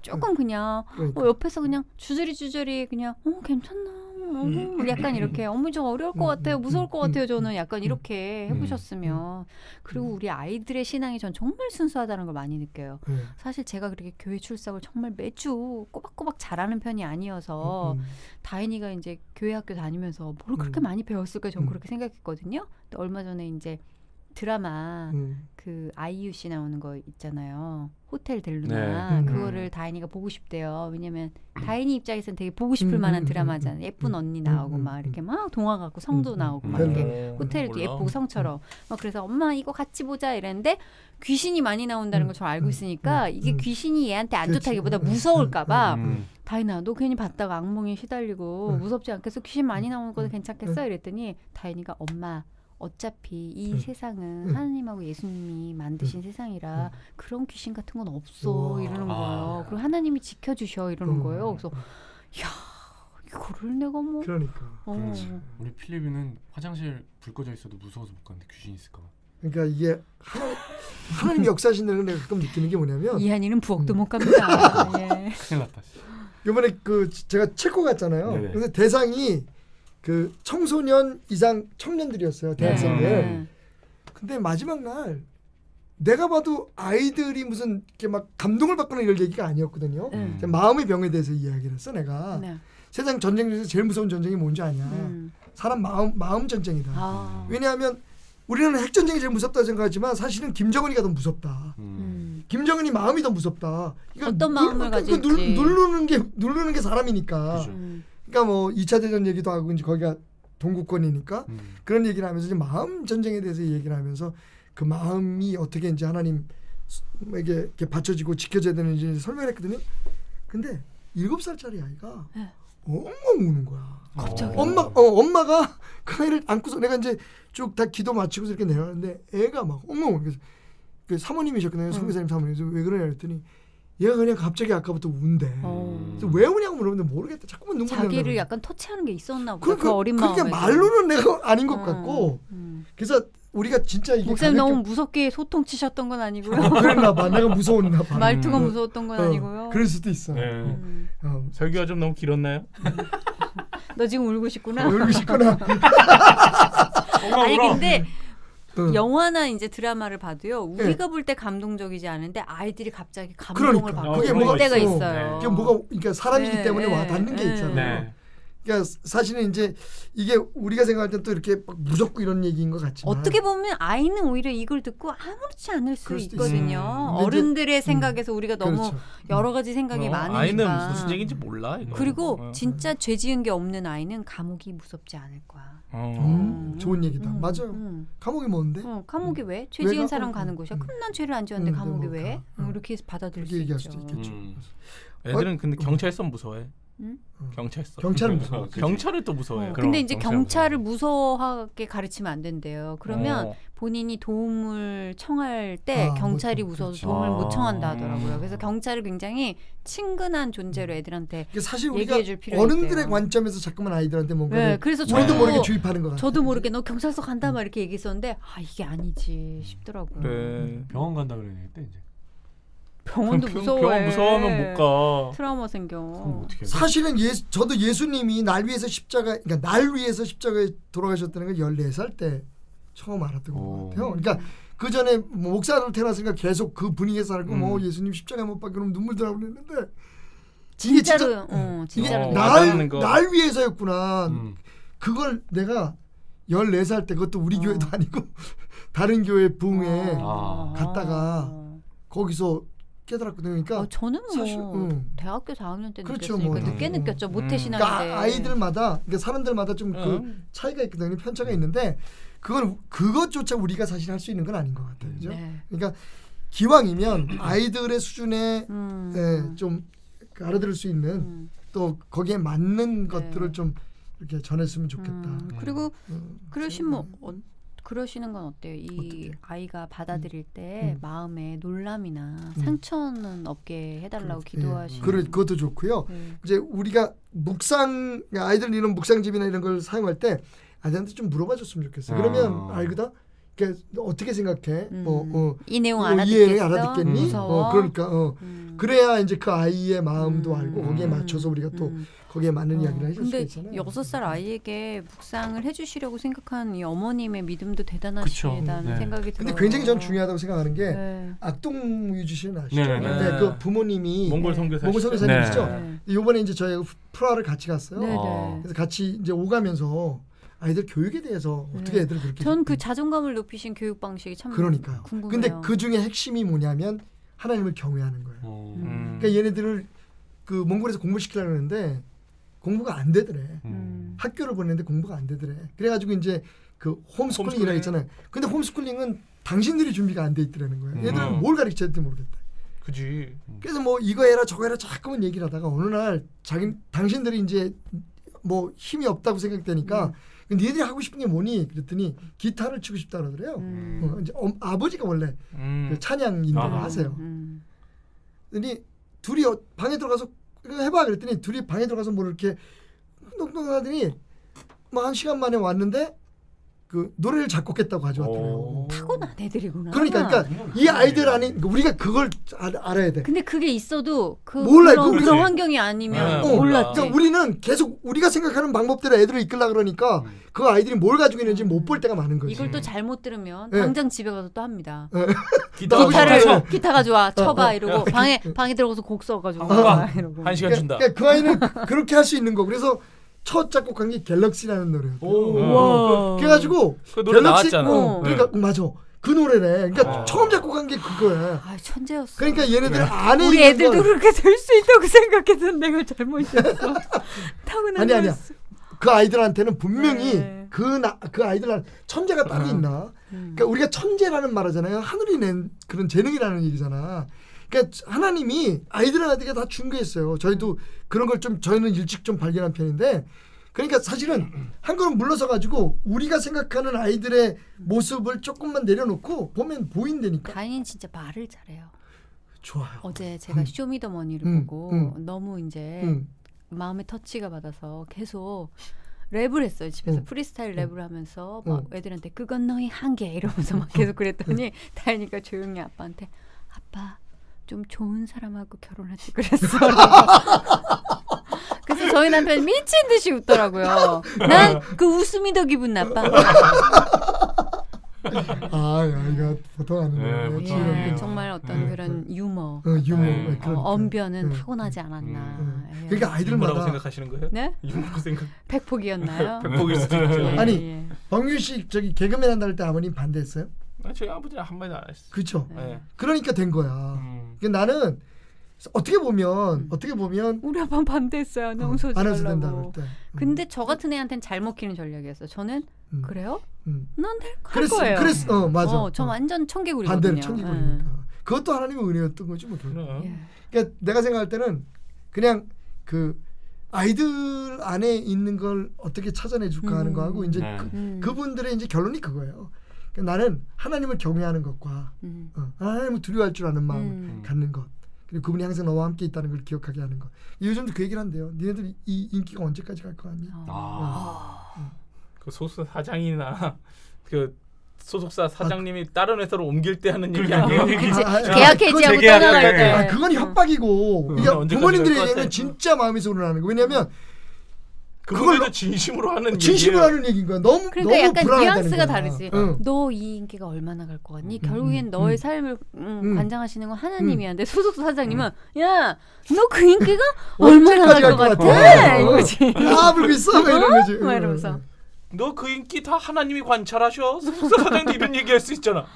조금 그냥 옆에서 그냥 주저리 그냥 괜찮나. 약간 이렇게 어머니 저 어려울 것 같아요. 무서울 것 같아요. 저는 약간 이렇게 해보셨으면. 그리고 우리 아이들의 신앙이 전 정말 순수하다는 걸 많이 느껴요. 사실 제가 그렇게 교회 출석을 정말 매주 꼬박꼬박 잘하는 편이 아니어서 다인이가 이제 교회 학교 다니면서 뭘 그렇게 많이 배웠을까 전 그렇게 생각했거든요. 근데 얼마 전에 이제 드라마 그 아이유 씨 나오는 거 있잖아요. 호텔 델루나. 그거를 다인이가 보고 싶대요. 왜냐면 다인이 입장에서는 되게 보고 싶을 만한 드라마잖아요. 예쁜 언니 나오고 막 이렇게 막 동화 같고 성도 나오고 막 이렇게 호텔도 예쁘고 성처럼. 그래서 엄마 이거 같이 보자 이랬는데 귀신이 많이 나온다는 걸 저 알고 있으니까 이게 귀신이 얘한테 안 좋다기보다 무서울까 봐 다인아 너 괜히 봤다가 악몽에 시달리고 무섭지 않겠어? 귀신 많이 나오는 것도 괜찮겠어? 이랬더니 다인이가 엄마 어차피 이 세상은 하나님하고 예수님이 만드신 세상이라 그런 귀신 같은 건 없어 이러는 거예요. 그리고 하나님이 지켜주셔 이러는 거예요. 그래서 야 이거를 내가 뭐 그러니까 우리 필립이는 화장실 불 꺼져 있어도 무서워서 못 가는데 귀신 있을까 봐. 그러니까 이게 하나님 역사하신다는 내가 가끔 느끼는 게 뭐냐면 이한이는 부엌도 못 갑니다. 예. 큰일 났다. 이번에 제가 체코 갔잖아요. 그래서 대상이 그 청소년 이상 청년들이었어요. 대학생들. 근데 마지막 날 내가 봐도 아이들이 무슨 이렇게 막 감동을 받거나 이럴 얘기가 아니었거든요. 마음의 병에 대해서 이야기를 했어 내가. 세상 전쟁 중에서 제일 무서운 전쟁이 뭔지 아냐. 사람 마음 전쟁이다. 왜냐하면 우리는 핵전쟁이 제일 무섭다고 생각하지만 사실은 김정은이가 더 무섭다. 김정은이 마음이 더 무섭다. 어떤 마음을 가질지. 누르는 게 사람이니까. 그죠. 그러니까 뭐 2차 대전 얘기도 하고 이제 거기가 동구권이니까 그런 얘기를 하면서 이제 마음 전쟁에 대해서 얘기를 하면서 그 마음이 어떻게 이제 하나님에게 이렇게 받쳐지고 지켜져야 되는지 설명을 했거든요. 근데 7살짜리 아이가 엉엉 우는 거야. 갑자기. 엄마가 그 아이를 안고서 내가 이제 쭉 다 기도 마치고서 이렇게 내려가는데 애가 막 엉엉 우는 거야. 그 사모님이셨거든요. 선교사님 사모님. 왜 그러냐 했더니 얘가 그냥 갑자기 아까부터 운대. 그래서 왜 우냐고 물어보는데 모르겠다. 자꾸만 눈물이 난다. 자기를 약간 터치하는 게 있었나 보다. 그 어린 마음에. 그러니까 말로는 내가 아닌 것 같고. 그래서 우리가 진짜 이게 목사님 너무 무섭게 소통 치셨던 건 아니고요. 그랬나 봐. 내가 무서웠나 봐. 말투가 무서웠던 건 아니고요. 그럴 수도 있어. 설교가 좀 너무 길었나요? 너 지금 울고 싶구나. 울고 싶구나. 아니 근데 영화나 이제 드라마를 봐도요. 우리가 볼 때 감동적이지 않은데 아이들이 갑자기 감동을 받고 그럴 때가 있어요. 그게 그러니까 사람이기 때문에 와 닿는 게 있잖아요. 그러니까 사실은 이제 이게 우리가 생각할 땐 또 이렇게 막 무섭고 이런 얘기인 것 같지만 어떻게 보면 아이는 오히려 이걸 듣고 아무렇지 않을 수 있거든요. 어른들의 생각에서 우리가 너무 여러 가지 생각이 많으니까. 아이는 무슨 얘기인지 몰라. 이거. 그리고 진짜 죄 지은 게 없는 아이는 감옥이 무섭지 않을 거야. 좋은 얘기다. 맞아요. 감옥이 뭔데? 감옥이 왜? 죄 지은 사람 가는 곳이야. 그럼 난 죄를 안 지었는데 감옥이 왜? 이렇게 해서 받아들일 수 얘기할 있죠. 수도 있겠죠. 애들은 근데 경찰서 무서워해. 경찰은 무서워. 경찰을 또 무서워해요. 근데 이제 경찰을 무서워하게 가르치면 안 된대요. 그러면 본인이 도움을 청할 때 경찰이 무서워서 도움을 못 청한다 하더라고요. 그래서 경찰을 굉장히 친근한 존재로 애들한테 사실 우리가 얘기해줄 필요가 어른들의 있대요. 관점에서 자꾸만 아이들한테 뭔가 그래서 저도 모르게 주입하는 것 같아요. 저도 모르게 너 경찰서 간다 막 이렇게 얘기했었는데 이게 아니지 싶더라고요. 병원 간다 그랬는데 이제. 병원도 무서워해. 병원 무서워하면 못 가. 트라우마 생겨. 사실은 저도 예수님이 날 위해서 십자가에 돌아가셨다는 걸 14살 때 처음 알았던 것 같아요. 그러니까 그 전에 목사로 태어났으니까 계속 그 분위기에서 살고 예수님 십자가에 못 박혀 그러면 눈물 들어가고 그랬는데 진짜로 날 위해서였구나. 그걸 내가 14살 때 그것도 우리 교회도 아니고 다른 교회 부흥회 갔다가 거기서 깨달았거든요. 그러니까 저는 뭐 사실, 대학교 4학년 때 그렇죠, 느꼈으니까 뭐. 늦게 느꼈죠. 모태신앙인데. 그러니까 아이들마다 그러니까 사람들마다 좀 그 차이가 있거든요. 편차가 있는데 그것조차 우리가 사실 할 수 있는 건 아닌 것 같아요. 그죠? 네. 그러니까 기왕이면 아이들의 수준에 좀 알아들을 수 있는 또 거기에 맞는 것들을 좀 이렇게 전했으면 좋겠다. 그리고 그러시는 건 어때요? 어떻게? 아이가 받아들일 때 마음에 놀람이나 상처는 없게 해달라고 기도하시는. 그것도 좋고요. 이제 우리가 아이들 이런 묵상집이나 이런 걸 사용할 때 아이들한테 좀 물어봐줬으면 좋겠어요. 그러면 알거든. 그러니까 어떻게 생각해? 이 내용 알아듣겠니? 무서워. 그러니까 그래야 이제 그 아이의 마음도 알고 거기에 맞춰서 우리가 또 거기에 맞는 이야기를 해줄 수가 있잖아요. 6살 아이에게 묵상을 해주시려고 생각한 이 어머님의 믿음도 대단하시다는 생각이 들어요. 근데 굉장히 전 중요하다고 생각하는 게 악동뮤지 씨는 아시죠? 네. 그 부모님이 몽골 선교사님이시죠? 이번에 이제 저희가 프라하를 같이 갔어요. 그래서 같이 이제 오가면서 아이들 교육에 대해서 어떻게 애들 그렇게 전 그 자존감을 높이신 교육 방식이 참 궁금해요. 근데 그 중에 핵심이 뭐냐면 하나님을 경외하는 거예요. 그러니까 얘네들을 그 몽골에서 공부를 시키려고 하는데 공부가 안 되더래. 학교를 보냈는데 공부가 안 되더래. 그래가지고 이제 그 홈스쿨링이라고 있잖아요. 근데 홈스쿨링은 당신들이 준비가 안 돼 있더라는 거예요. 얘들은 뭘 가르쳐야 될지 모르겠다. 그지. 그래서 뭐 이거 해라 저거 해라 자꾸만 얘기를 하다가 어느 날 당신들이 이제 뭐 힘이 없다고 생각되니까 니들이 하고 싶은 게 뭐니? 그랬더니 기타를 치고 싶다 그러더래요. 이제 아버지가 원래 그 찬양 인도를 하세요. 그랬더니 둘이 방에 들어가서 해봐 그랬더니 둘이 방에 들어가서 뭐 이렇게 똥똥하더니 뭐 1시간 만에 왔는데 그 노래를 작곡했다고 가져왔더라고요. 타고난 애들이구나. 그러니까 이 아이들 안에 우리가 그걸 알아야 돼. 근데 그게 있어도 몰라요. 그런 환경이 아니면 몰랐지. 그러니까 우리는 계속 우리가 생각하는 방법대로 애들을 이끌라 그러니까 그 아이들이 뭘 가지고 있는지 못 볼 때가 많은 거지. 이걸 또 잘못 들으면 당장 집에 가서 또 합니다. 기타 가져와 쳐봐 이러고 방에 들어가서 곡 써가지고 이러고. 1시간 준다. 그러니까 그 아이는 그렇게 할 수 있는 거. 그래서 첫 작곡한 게 갤럭시라는 노래였어요. 그래가지고 그 노래 나왔잖아. 그러니까 맞아. 그 노래네. 그러니까 처음 작곡한 게 그거야. 천재였어. 그러니까 얘네들 안에 우리 애들도 그렇게 될 수 있다고 생각했는데 그걸 잘못했어. 타고난 아니야. 그 아이들한테는 분명히 그 아이들한테 천재가 따로 있나. 그러니까 우리가 천재라는 말 하잖아요. 하늘이 낸 그런 재능이라는 얘기잖아. 그러니까 하나님이 아이들한테 다 준 게 있어요. 저희도 그런 걸 저희는 일찍 좀 발견한 편인데, 그러니까 사실은 한 걸음 물러서 가지고 우리가 생각하는 아이들의 모습을 조금만 내려놓고 보면 보인다니까. 다인이 진짜 말을 잘해요. 좋아요. 어제 제가 쇼미더머니를 보고 너무 이제 마음에 터치가 받아서 계속 랩을 했어요. 집에서 프리스타일 랩을 하면서 막 애들한테 그건 너의 한계 이러면서 막 계속 그랬더니 다인이가 조용히 아빠한테 아빠 좀 좋은 사람하고 결혼하지 그랬어. 그래서 저희 남편이 미친 듯이 웃더라고요. 난 그 웃음이 더 기분 나빠. 이거 보통 아니네. 정말 어떤 그런 유머, 언변은 타고나지 않았나. 그러니까 아이들마다 유머라고 생각하시는 거예요? 네? 유머라고 생각. 백폭이었나요? 백폭일 수도 있죠. 아니 박윤 씨 저기 개그맨 한다할 때 아버님 반대했어요? 저희 아버지는 한마디도 안 했어요. 그렇죠. 그러니까 된 거야. 그러니까 나는 어떻게 보면 우리 아빠는 반대했어요. 아나운서 안 해도 된다 그럴 때. 근데 저 같은 애한테는 잘 먹히는 전략이었어요. 저는 그래요? 난 할 거예요. 그랬어. 맞아. 저 완전 청개구리거든요. 반대로 청개구리니까. 그것도 하나님의 은혜였던 거지 뭐. 그러니까 내가 생각할 때는 그냥 그 아이들 안에 있는 걸 어떻게 찾아내줄까 하는 거하고 이제 그분들의 이제 결론이 그거예요. 그러니까 나는 하나님을 경외하는 것과 하나님을 두려워할 줄 아는 마음을 갖는 것, 그리고 그분이 항상 너와 함께 있다는 걸 기억하게 하는 것. 요즘도 그 얘기를 한대요. 니네들 이 인기가 언제까지 갈 거 같니? 그 소속사 사장이나 그 소속사 사장님이 다른 회사로 옮길 때 하는 얘기 아니에요? 계약 해지하고 떠나갈 때. 그건 협박이고. 이게 부모님들의 얘기는 진짜 마음에서 우러나는 거. 왜냐하면 그걸로 진심으로 하는 얘기인 거야. 너무 그러니까 너무 약간 뉘앙스가 거야. 다르지. 너 이 인기가 얼마나 갈 것 같니? 결국엔 너의 삶을 관장하시는 건 하나님이야. 소속사 사장님은 야, 너 그 인기가 얼마나 갈 것 같아? 이거지. 불 비싸 이런 거지. 이러면서. 너 그 인기 다 하나님이 관찰하셔. 사장도 이런 얘기할 수 있잖아.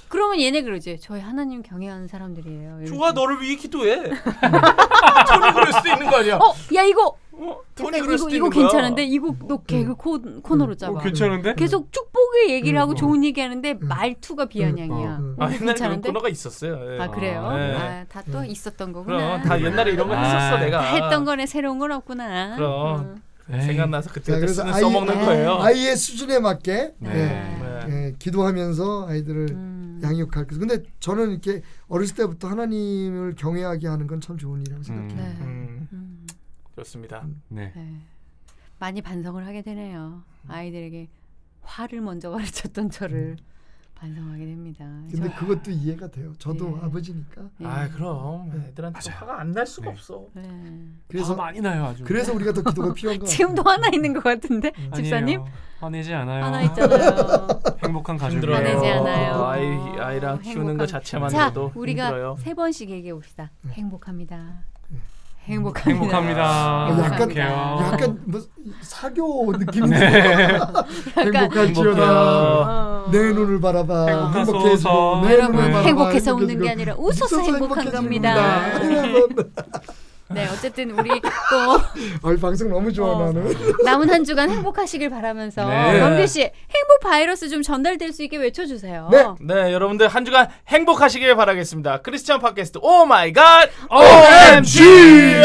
그러면 얘네 그러지. 저희 하나님 경외하는 사람들이에요. 좋아, 너를 위해 기도해. 토니 그럴 수도 있는 거 아니야? 야 이거. 토니 그럴 수도 이거 있는 거야. 괜찮은데 이거 너 개그 코너로 잡아. 괜찮은데? 계속 축복의 얘기를 하고 좋은 얘기하는데 말투가 비아냥이야. 옛날에 그런 코너가 있었어요. 예. 아 그래요? 네. 다 또 있었던 거구나. 그럼 다 옛날에 이런 거 했었어 내가. 다 했던 거네. 새로운 건 없구나. 그럼 생각나서 그때 그래서 써먹는 거예요. 아이의 수준에 맞게 기도하면서 아이들을 양육할. 근데 저는 이렇게 어렸을 때부터 하나님을 경외하게 하는 건 참 좋은 일이라고 생각해요. 그렇습니다. 네. 많이 반성을 하게 되네요. 아이들에게 화를 먼저 가르쳤던 저를 반성하게 됩니다. 근데 그것도 이해가 돼요. 저도 아버지니까. 그럼 애들한테 화가 안 날 수가 없어. 그래서 많이 나요 아주. 그래서 우리가 더 기도가 필요한 거 같아요. 지금도 화나 있는 것 같은데 집사님? 화내지 않아요. 화나 있잖아요. 행복한 가족이에요. 화내지 않아요. 아이랑 키우는 거 자체만으로도 우리가 힘들어요. 3번씩 얘기해 봅시다. 행복합니다. 행복합니다. 약간 뭐 사교 느낌인데. 행복할지어다. 내 눈을 바라봐. 행복해서. 여러분 행복해서 웃는 게 아니라 웃어서 행복한 겁니다. 네, 어쨌든 우리 또 방송 너무 좋아 나는. 남은 한 주간 행복하시길 바라면서 범규 씨 행복 바이러스 좀 전달될 수 있게 외쳐주세요. 네, 여러분들 한 주간 행복하시길 바라겠습니다. 크리스찬 팟캐스트 오 마이 갓 OMG.